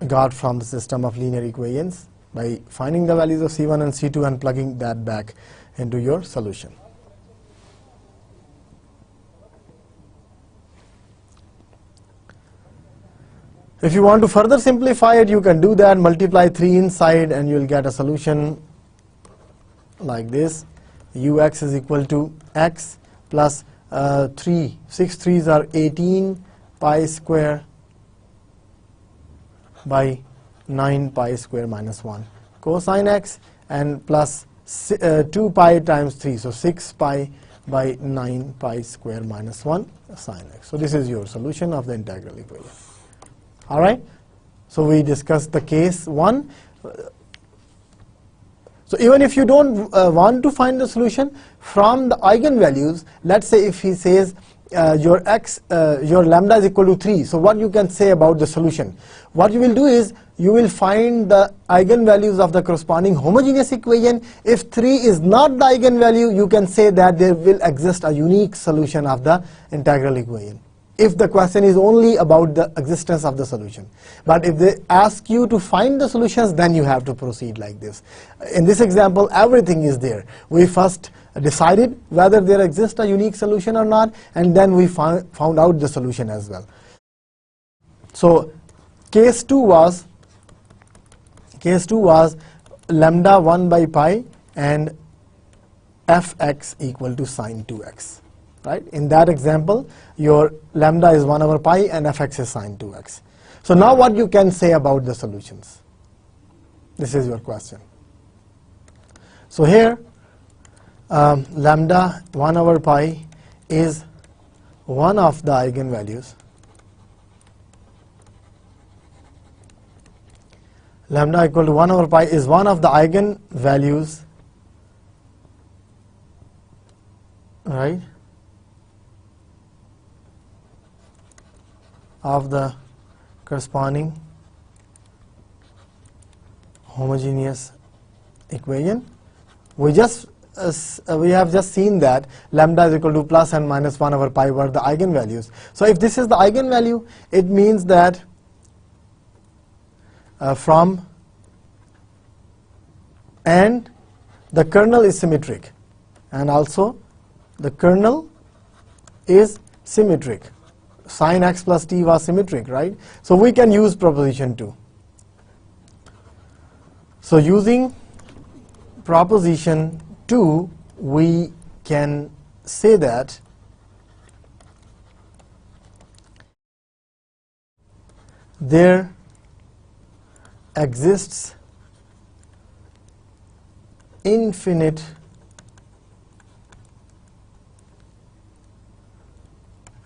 [SPEAKER 1] got from the system of linear equations by finding the values of C1 and C2 and plugging that back into your solution. If you want to further simplify it, you can do that. Multiply 3 inside and you will get a solution like this. Ux is equal to x plus 3. 6 3s are 18 pi square by 9 pi square minus 1 cosine x, and plus 2 pi times 3. So 6 pi by 9 pi square minus 1 sine x. So this is your solution of the integral equation. All right. So we discussed the case 1. So even if you don't want to find the solution from the eigenvalues, let's say if he says your lambda is equal to 3. So what you can say about the solution? What you will do is you will find the eigenvalues of the corresponding homogeneous equation. If 3 is not the eigenvalue, you can say that there will exist a unique solution of the integral equation, if the question is only about the existence of the solution. But if they ask you to find the solutions, then you have to proceed like this. In this example, everything is there. We first decided whether there exists a unique solution or not, and then we found out the solution as well. So case 2 was lambda 1 by pi and fx equal to sine 2x. Right? In that example, your lambda is 1 over pi and fx is sine 2x. So now what you can say about the solutions? This is your question. So here, lambda 1 over pi is one of the eigenvalues. Lambda equal to 1 over pi is one of the eigenvalues, right, of the corresponding homogeneous equation. We have just seen that lambda is equal to plus and minus 1 over pi were the eigenvalues. So if this is the eigenvalue, it means that from and the kernel is symmetric, and also the kernel is symmetric. Sine x plus t was symmetric, right? So we can use proposition 2. So using proposition 2, we can say that there exists infinite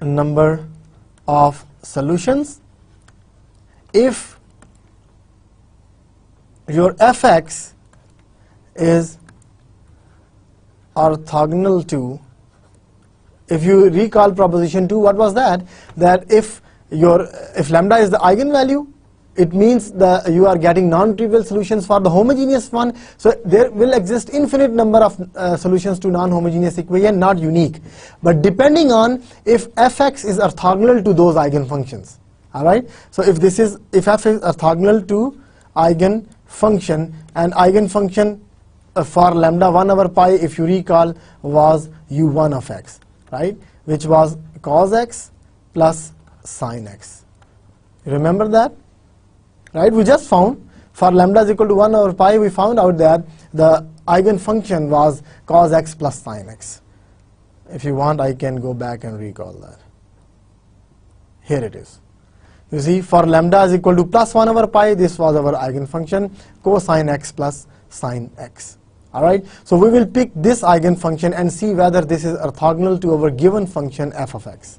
[SPEAKER 1] number of solutions if your fx is orthogonal to, if you recall proposition 2, what was that? That if lambda is the eigenvalue, it means that you are getting non-trivial solutions for the homogeneous one. So there will exist infinite number of solutions to non-homogeneous equation, not unique. But depending on if fx is orthogonal to those eigenfunctions. All right. So if f is orthogonal to eigenfunction, and eigenfunction for lambda 1 over pi, if you recall, was u1 of x, right, which was cos x plus sin x. You remember that? Right? We just found for lambda is equal to 1 over pi, we found out that the eigenfunction was cos x plus sin x. If you want, I can go back and recall that. Here it is. You see, for lambda is equal to plus 1 over pi, this was our eigenfunction, cosine x plus sin x. All right. So we will pick this eigenfunction and see whether this is orthogonal to our given function f of x.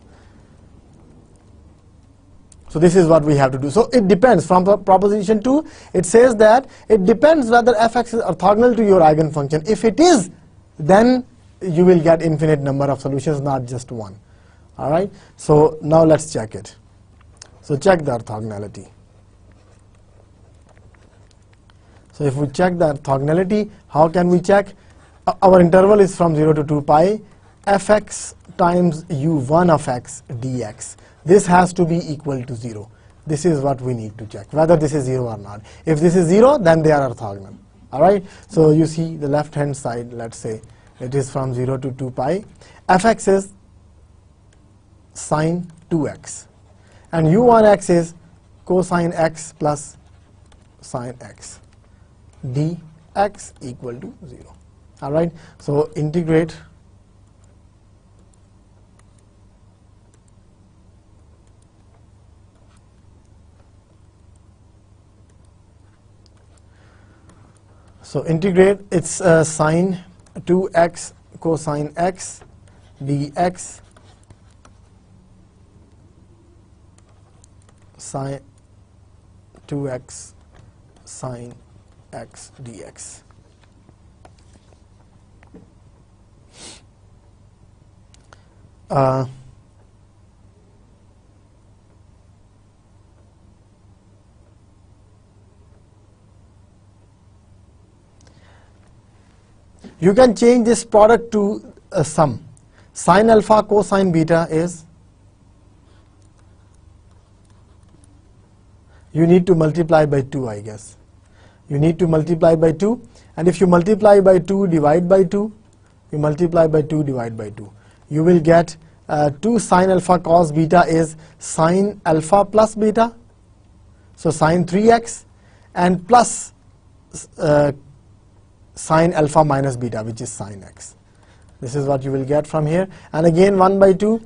[SPEAKER 1] So this is what we have to do. So it depends. From proposition 2, it says that it depends whether fx is orthogonal to your eigenfunction. If it is, then you will get infinite number of solutions, not just one. All right. So now let's check it. So check the orthogonality. So if we check the orthogonality, how can we check? Our interval is from 0 to 2 pi, fx times u1 of x dx. This has to be equal to 0. This is what we need to check, whether this is 0 or not. If this is 0, then they are orthogonal. All right. So you see the left hand side, let's say it is from 0 to 2 pi. Fx is sine 2x. And u1x is cosine x plus sine x. Dx equal to 0. All right. So integrate it's sine 2x cosine x dx sine 2x sine x dx. You can change this product to a sum. Sine alpha cosine beta is, you need to multiply by 2, I guess. You need to multiply by 2, and if you multiply by 2 divide by 2, you multiply by 2 divide by 2. You will get 2 sine alpha cos beta is sine alpha plus beta, so sine 3x, and plus sine alpha minus beta, which is sine x. This is what you will get from here. And again 1 by 2,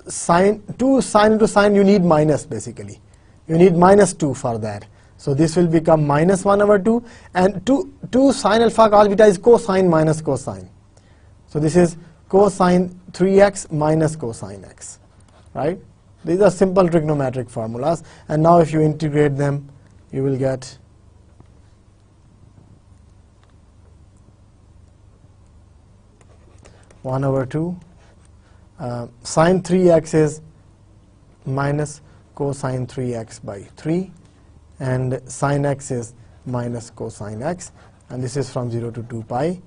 [SPEAKER 1] sine into sine, you need minus basically. You need minus 2 for that. So this will become minus 1 over 2, and 2 sine alpha cos beta is cosine minus cosine. So this is cosine 3x minus cosine x, right? These are simple trigonometric formulas, and now if you integrate them, you will get one over 2 sine 3x is minus cosine 3x by 3, and sine x is minus cosine x, and this is from 0 to 2 pi,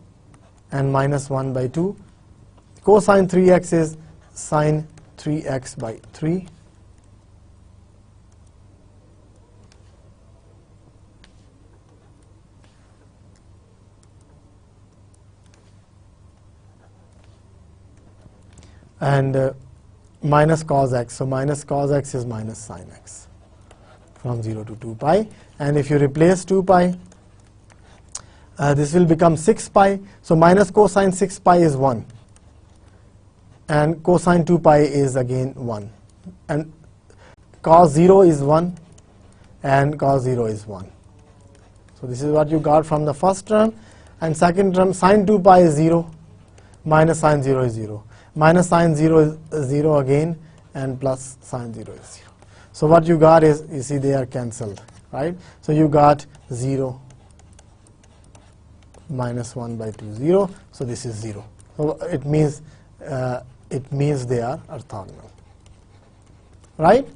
[SPEAKER 1] and minus 1 by 2. Cosine 3x is sine 3x by 3, and minus cos x. So minus cos x is minus sine x from 0 to 2 pi. And if you replace 2 pi, this will become 6 pi. So minus cosine 6 pi is 1. And cosine 2 pi is again 1. And cos 0 is 1. And cos 0 is 1. So this is what you got from the first term. And second term, sine 2 pi is 0. Minus sine 0 is 0. Minus sine 0 is 0 again, and plus sine 0 is 0. So what you got is, you see they are cancelled, right? So you got 0, minus 1 by 2, 0. So this is 0. So it means they are orthogonal, right?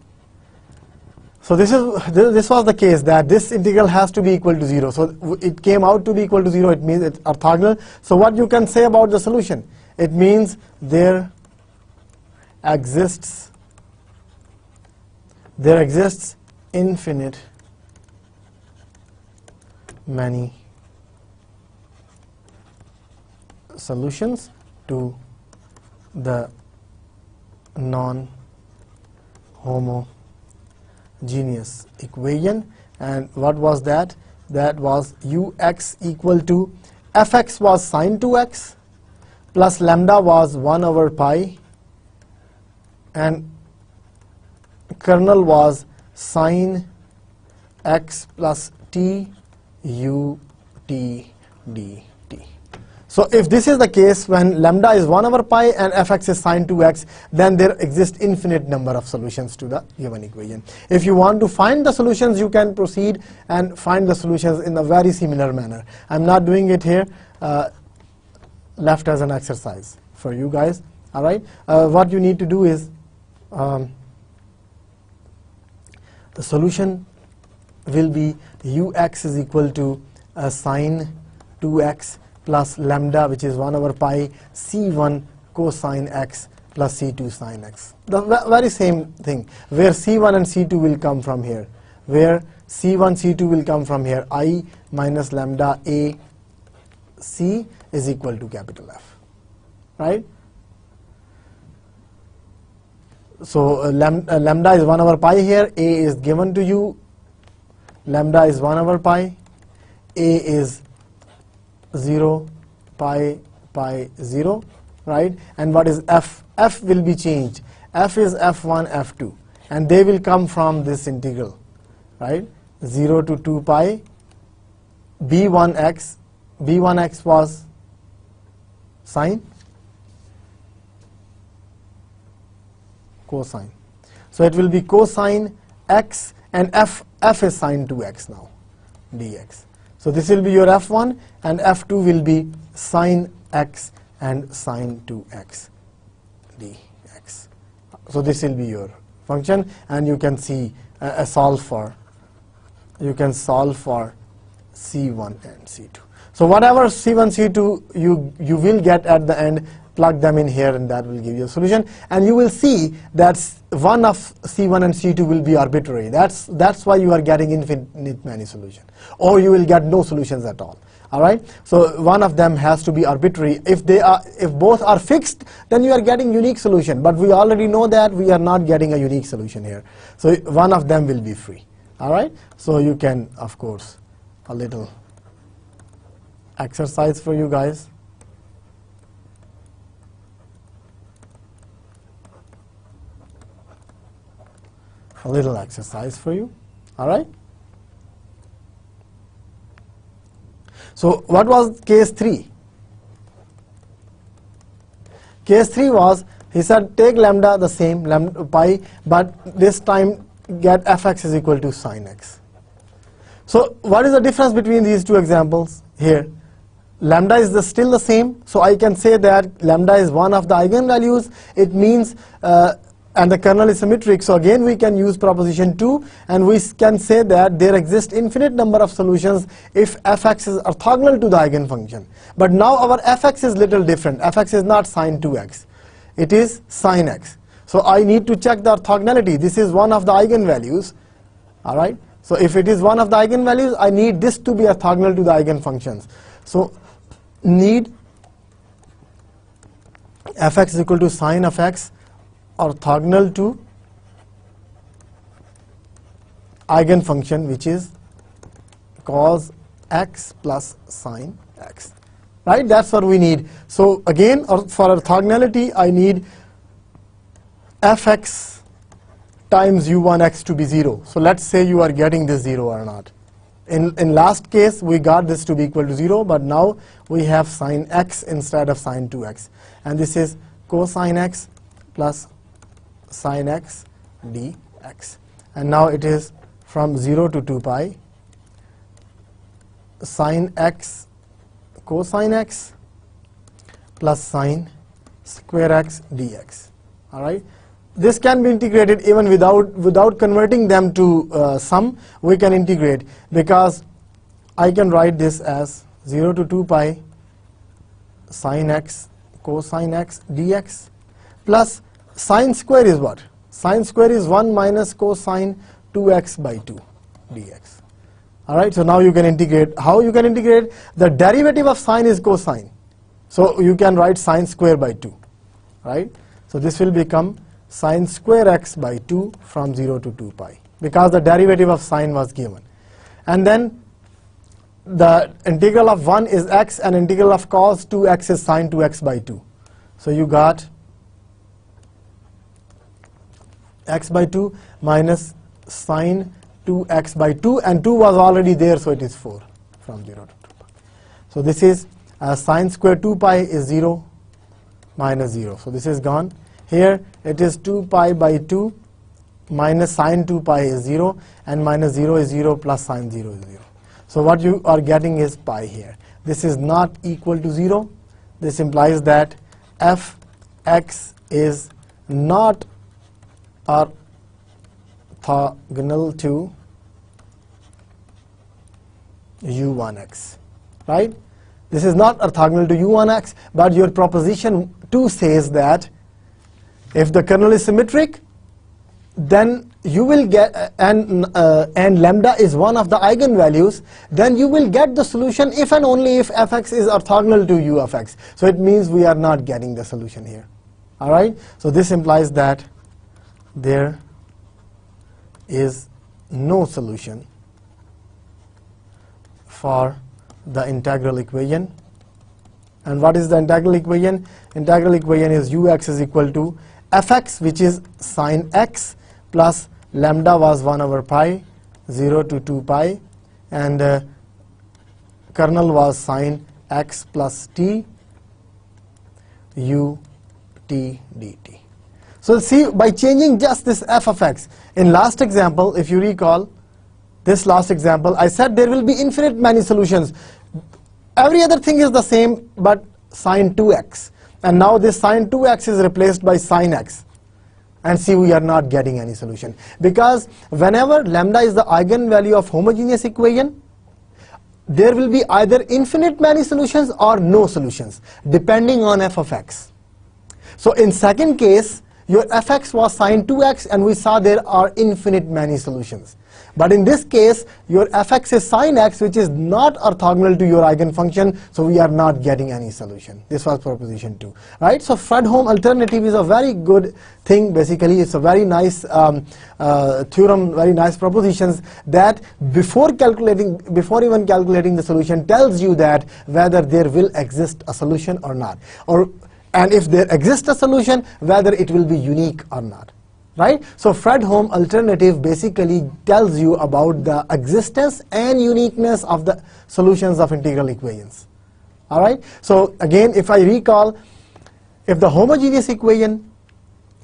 [SPEAKER 1] So this was the case, that this integral has to be equal to 0. So it came out to be equal to 0. It means it's orthogonal. So what you can say about the solution? It means there exists infinite many solutions to the non-homogeneous equation. And what was that? That was ux equal to fx was sine 2x plus lambda was 1 over pi, and kernel was sine x plus t u t dt. So if this is the case, when lambda is 1 over pi and fx is sine 2x, then there exists infinite number of solutions to the given equation. If you want to find the solutions, you can proceed and find the solutions in a very similar manner. I'm not doing it here, left as an exercise for you guys. All right. What you need to do is the solution will be ux is equal to sine 2x plus lambda, which is 1 over pi c1 cosine x plus c2 sine x. The very same thing, where c1 and c2 will come from here, where c1, c2 will come from here, I minus lambda a c is equal to capital F, right? So lambda is 1 over pi here, a is given to you, lambda is 1 over pi, a is 0, pi, 0, right? And what is f? F will be changed. F is f1, f2, and they will come from this integral, right? 0 to 2 pi b1x. b1x was sine, cosine. So it will be cosine x, and f is sine 2x now, dx. So this will be your f1, and f2 will be sine x and sine 2x dx. So this will be your function, and you can see solve for c1 and c2. So whatever c1, c2 you will get at the end, plug them in here, and that will give you a solution. And you will see that one of c1 and c2 will be arbitrary. That's why you are getting infinite many solutions, or you will get no solutions at all. All right. So one of them has to be arbitrary. If both are fixed, then you are getting unique solution. But we already know that we are not getting a unique solution here. So one of them will be free. All right. So you can, of course, a little exercise for you guys. A little exercise for you. All right. So what was case 3? Case 3 was, he said take lambda the same, lambda pi, but this time get fx is equal to sine x. So what is the difference between these two examples here? Lambda is still the same, so I can say that lambda is one of the eigenvalues. It means and the kernel is symmetric, so again we can use proposition 2, and we can say that there exist infinite number of solutions if fx is orthogonal to the eigenfunction. But now our fx is little different. Fx is not sine 2x, it is sine x. So I need to check the orthogonality. This is one of the eigenvalues. All right. So if it is one of the eigenvalues, I need this to be orthogonal to the eigenfunctions. So need fx is equal to sine of x orthogonal to eigenfunction, which is cos x plus sine x. Right? That's what we need. So again, for orthogonality, I need fx times u1x to be 0. So let's say you are getting this 0 or not. In last case, we got this to be equal to 0, but now we have sine x instead of sine 2x. And this is cosine x plus sine x dx. And now it is from 0 to 2 pi sine x cosine x plus sine square x dx. All right. This can be integrated even without converting them to sum. We can integrate, because I can write this as 0 to 2 pi sine x cosine x dx plus sine square is what? Sine square is 1 minus cosine 2x by 2 dx. All right. So now you can integrate. How you can integrate? The derivative of sine is cosine. So you can write sine square by 2. Right. So this will become sine square x by 2 from 0 to 2 pi, because the derivative of sine was given. And then the integral of 1 is x, and integral of cos 2x is sine 2x by 2. So you got x by 2 minus sine 2x by 2, and 2 was already there, so it is 4 from 0 to 2 pi. So this is sine square 2 pi is 0 minus 0. So this is gone. Here it is 2 pi by 2 minus sine 2 pi is 0, and minus 0 is 0 plus sine 0 is 0. So what you are getting is pi here. This is not equal to 0. This implies that fx is not orthogonal to U1x, right? This is not orthogonal to U1x, but your proposition 2 says that if the kernel is symmetric, then you will get, and lambda is one of the eigenvalues, then you will get the solution if and only if fx is orthogonal to u of x. So it means we are not getting the solution here. All right? So this implies that there is no solution for the integral equation. And what is the integral equation? Integral equation is ux is equal to fx, which is sine x, plus lambda was 1 over pi, 0 to 2 pi, and kernel was sine x plus t, u t dt. So see, by changing just this f of x, in last example, if you recall, this last example, I said there will be infinite many solutions. Every other thing is the same, but sine 2x. And now this sine 2x is replaced by sine x. And see, we are not getting any solution. Because whenever lambda is the eigenvalue of homogeneous equation, there will be either infinite many solutions or no solutions, depending on f of x. So in second case, your fx was sine 2x, and we saw there are infinite many solutions. But in this case, your fx is sine x, which is not orthogonal to your eigenfunction, so we are not getting any solution. This was proposition 2. Right? So Fredholm alternative is a very good thing. Basically, it's a very nice theorem, very nice propositions that before even calculating the solution, tells you that whether there will exist a solution or not. And if there exists a solution, whether it will be unique or not. Right? So Fredholm alternative basically tells you about the existence and uniqueness of the solutions of integral equations. All right? So again, if I recall, if the homogeneous equation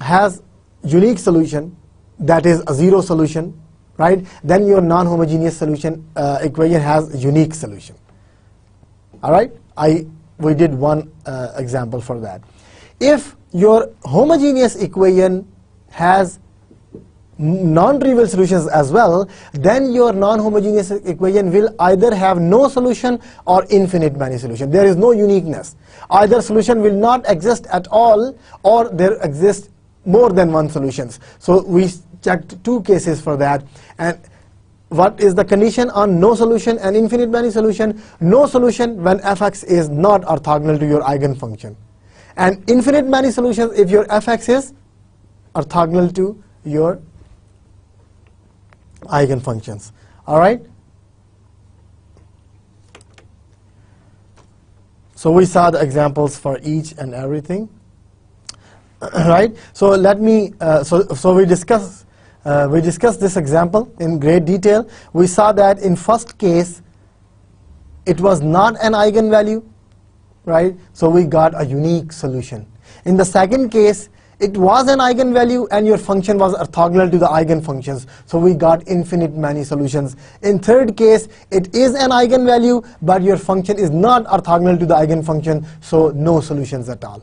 [SPEAKER 1] has unique solution, that is a zero solution, right? Then your non-homogeneous solution equation has unique solution. All right? We did one example for that. If your homogeneous equation has non-trivial solutions as well, then your non-homogeneous equation will either have no solution or infinite many solutions. There is no uniqueness. Either solution will not exist at all, or there exists more than one solutions. So we checked two cases for that. And what is the condition on no solution and infinite many solution? No solution when fx is not orthogonal to your eigenfunction. And infinite many solutions if your fx is orthogonal to your eigenfunctions. All right? So we saw the examples for each and everything. Right? So let me, so we discussed this example in great detail. We saw that in first case, it was not an eigenvalue, right? So we got a unique solution. In the second case, it was an eigenvalue and your function was orthogonal to the eigenfunctions. So we got infinite many solutions. In third case, it is an eigenvalue, but your function is not orthogonal to the eigenfunction, so no solutions at all.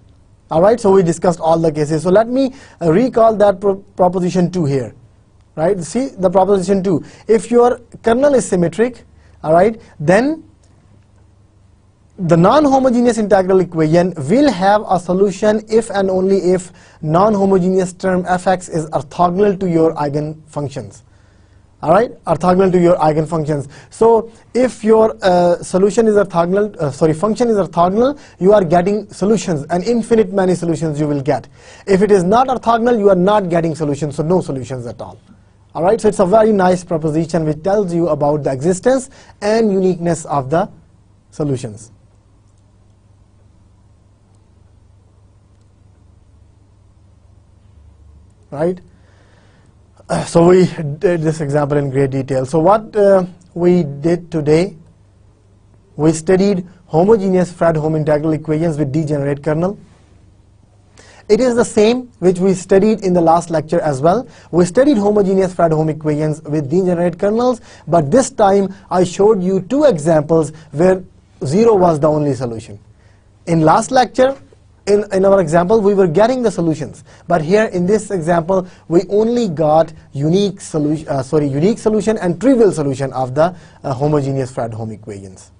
[SPEAKER 1] All right, so we discussed all the cases. So let me recall that proposition 2 here. Right? See the proposition 2. If your kernel is symmetric, all right, then the non-homogeneous integral equation will have a solution if and only if non-homogeneous term fx is orthogonal to your eigenfunctions. All right, orthogonal to your eigenfunctions. So if your solution is orthogonal, function is orthogonal, you are getting solutions, and infinite many solutions you will get. If it is not orthogonal, you are not getting solutions, so no solutions at all. All right, so it's a very nice proposition which tells you about the existence and uniqueness of the solutions. Right? So we did this example in great detail. So what we did today, we studied homogeneous Fredholm integral equations with degenerate kernel. It is the same which we studied in the last lecture as well. We studied homogeneous Fredholm equations with degenerate kernels, but this time I showed you two examples where 0 was the only solution. In last lecture, in our example, we were getting the solutions, but here in this example, we only got unique solution and trivial solution of the homogeneous Fredholm equations.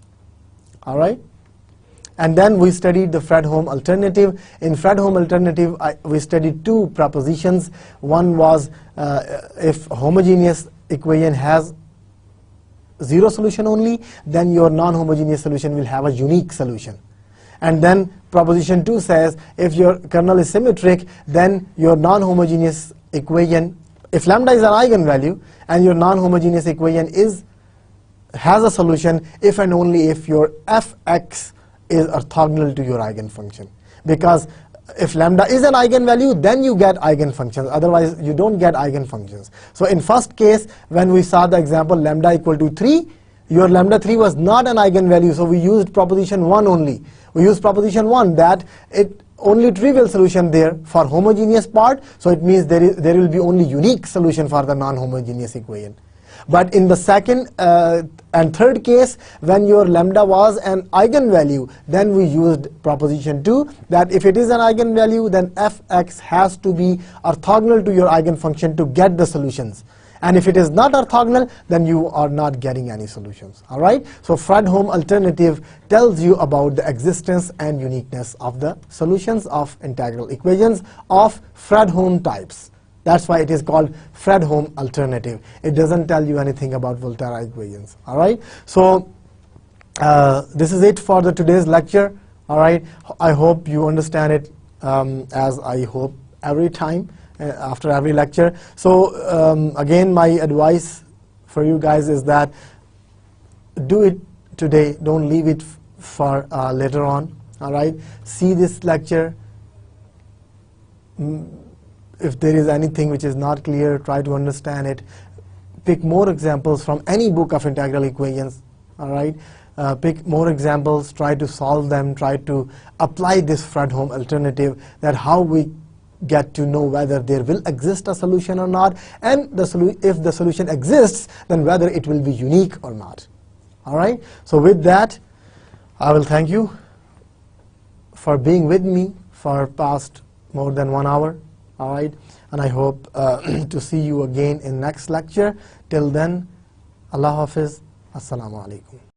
[SPEAKER 1] All right. And then we studied the Fredholm alternative. In Fredholm alternative, we studied two propositions. One was if homogeneous equation has zero solution only, then your non-homogeneous solution will have a unique solution. And then proposition 2 says if your kernel is symmetric, then your non-homogeneous equation, if lambda is an eigenvalue and your non-homogeneous equation has a solution if and only if your fx is orthogonal to your eigenfunction. Because if lambda is an eigenvalue, then you get eigenfunctions. Otherwise, you don't get eigenfunctions. So in first case, when we saw the example lambda equal to 3, your lambda 3 was not an eigenvalue, so we used proposition 1 only. We used proposition 1 that it only trivial solution there for homogeneous part, so it means there will be only unique solution for the non-homogeneous equation. But in the second and third case, when your lambda was an eigenvalue, then we used proposition 2 that if it is an eigenvalue, then fx has to be orthogonal to your eigenfunction to get the solutions. And if it is not orthogonal, then you are not getting any solutions. All right? So Fredholm alternative tells you about the existence and uniqueness of the solutions of integral equations of Fredholm types. That's why it is called Fredholm alternative. It doesn't tell you anything about Volterra equations. All right? So this is it for today's lecture. All right? I hope you understand it as I hope every time. After every lecture. So again, my advice for you guys is that do it today, don't leave it for later on. All right, see this lecture. If there is anything which is not clear, try to understand it. Pick more examples from any book of integral equations. All right, pick more examples, try to solve them, try to apply this Fredholm alternative, that how we get to know whether there will exist a solution or not, and if the solution exists, then whether it will be unique or not. All right? So with that, I will thank you for being with me for past more than 1 hour. All right? And I hope to see you again in next lecture. Till then, Allah Hafiz. Assalamu alaikum.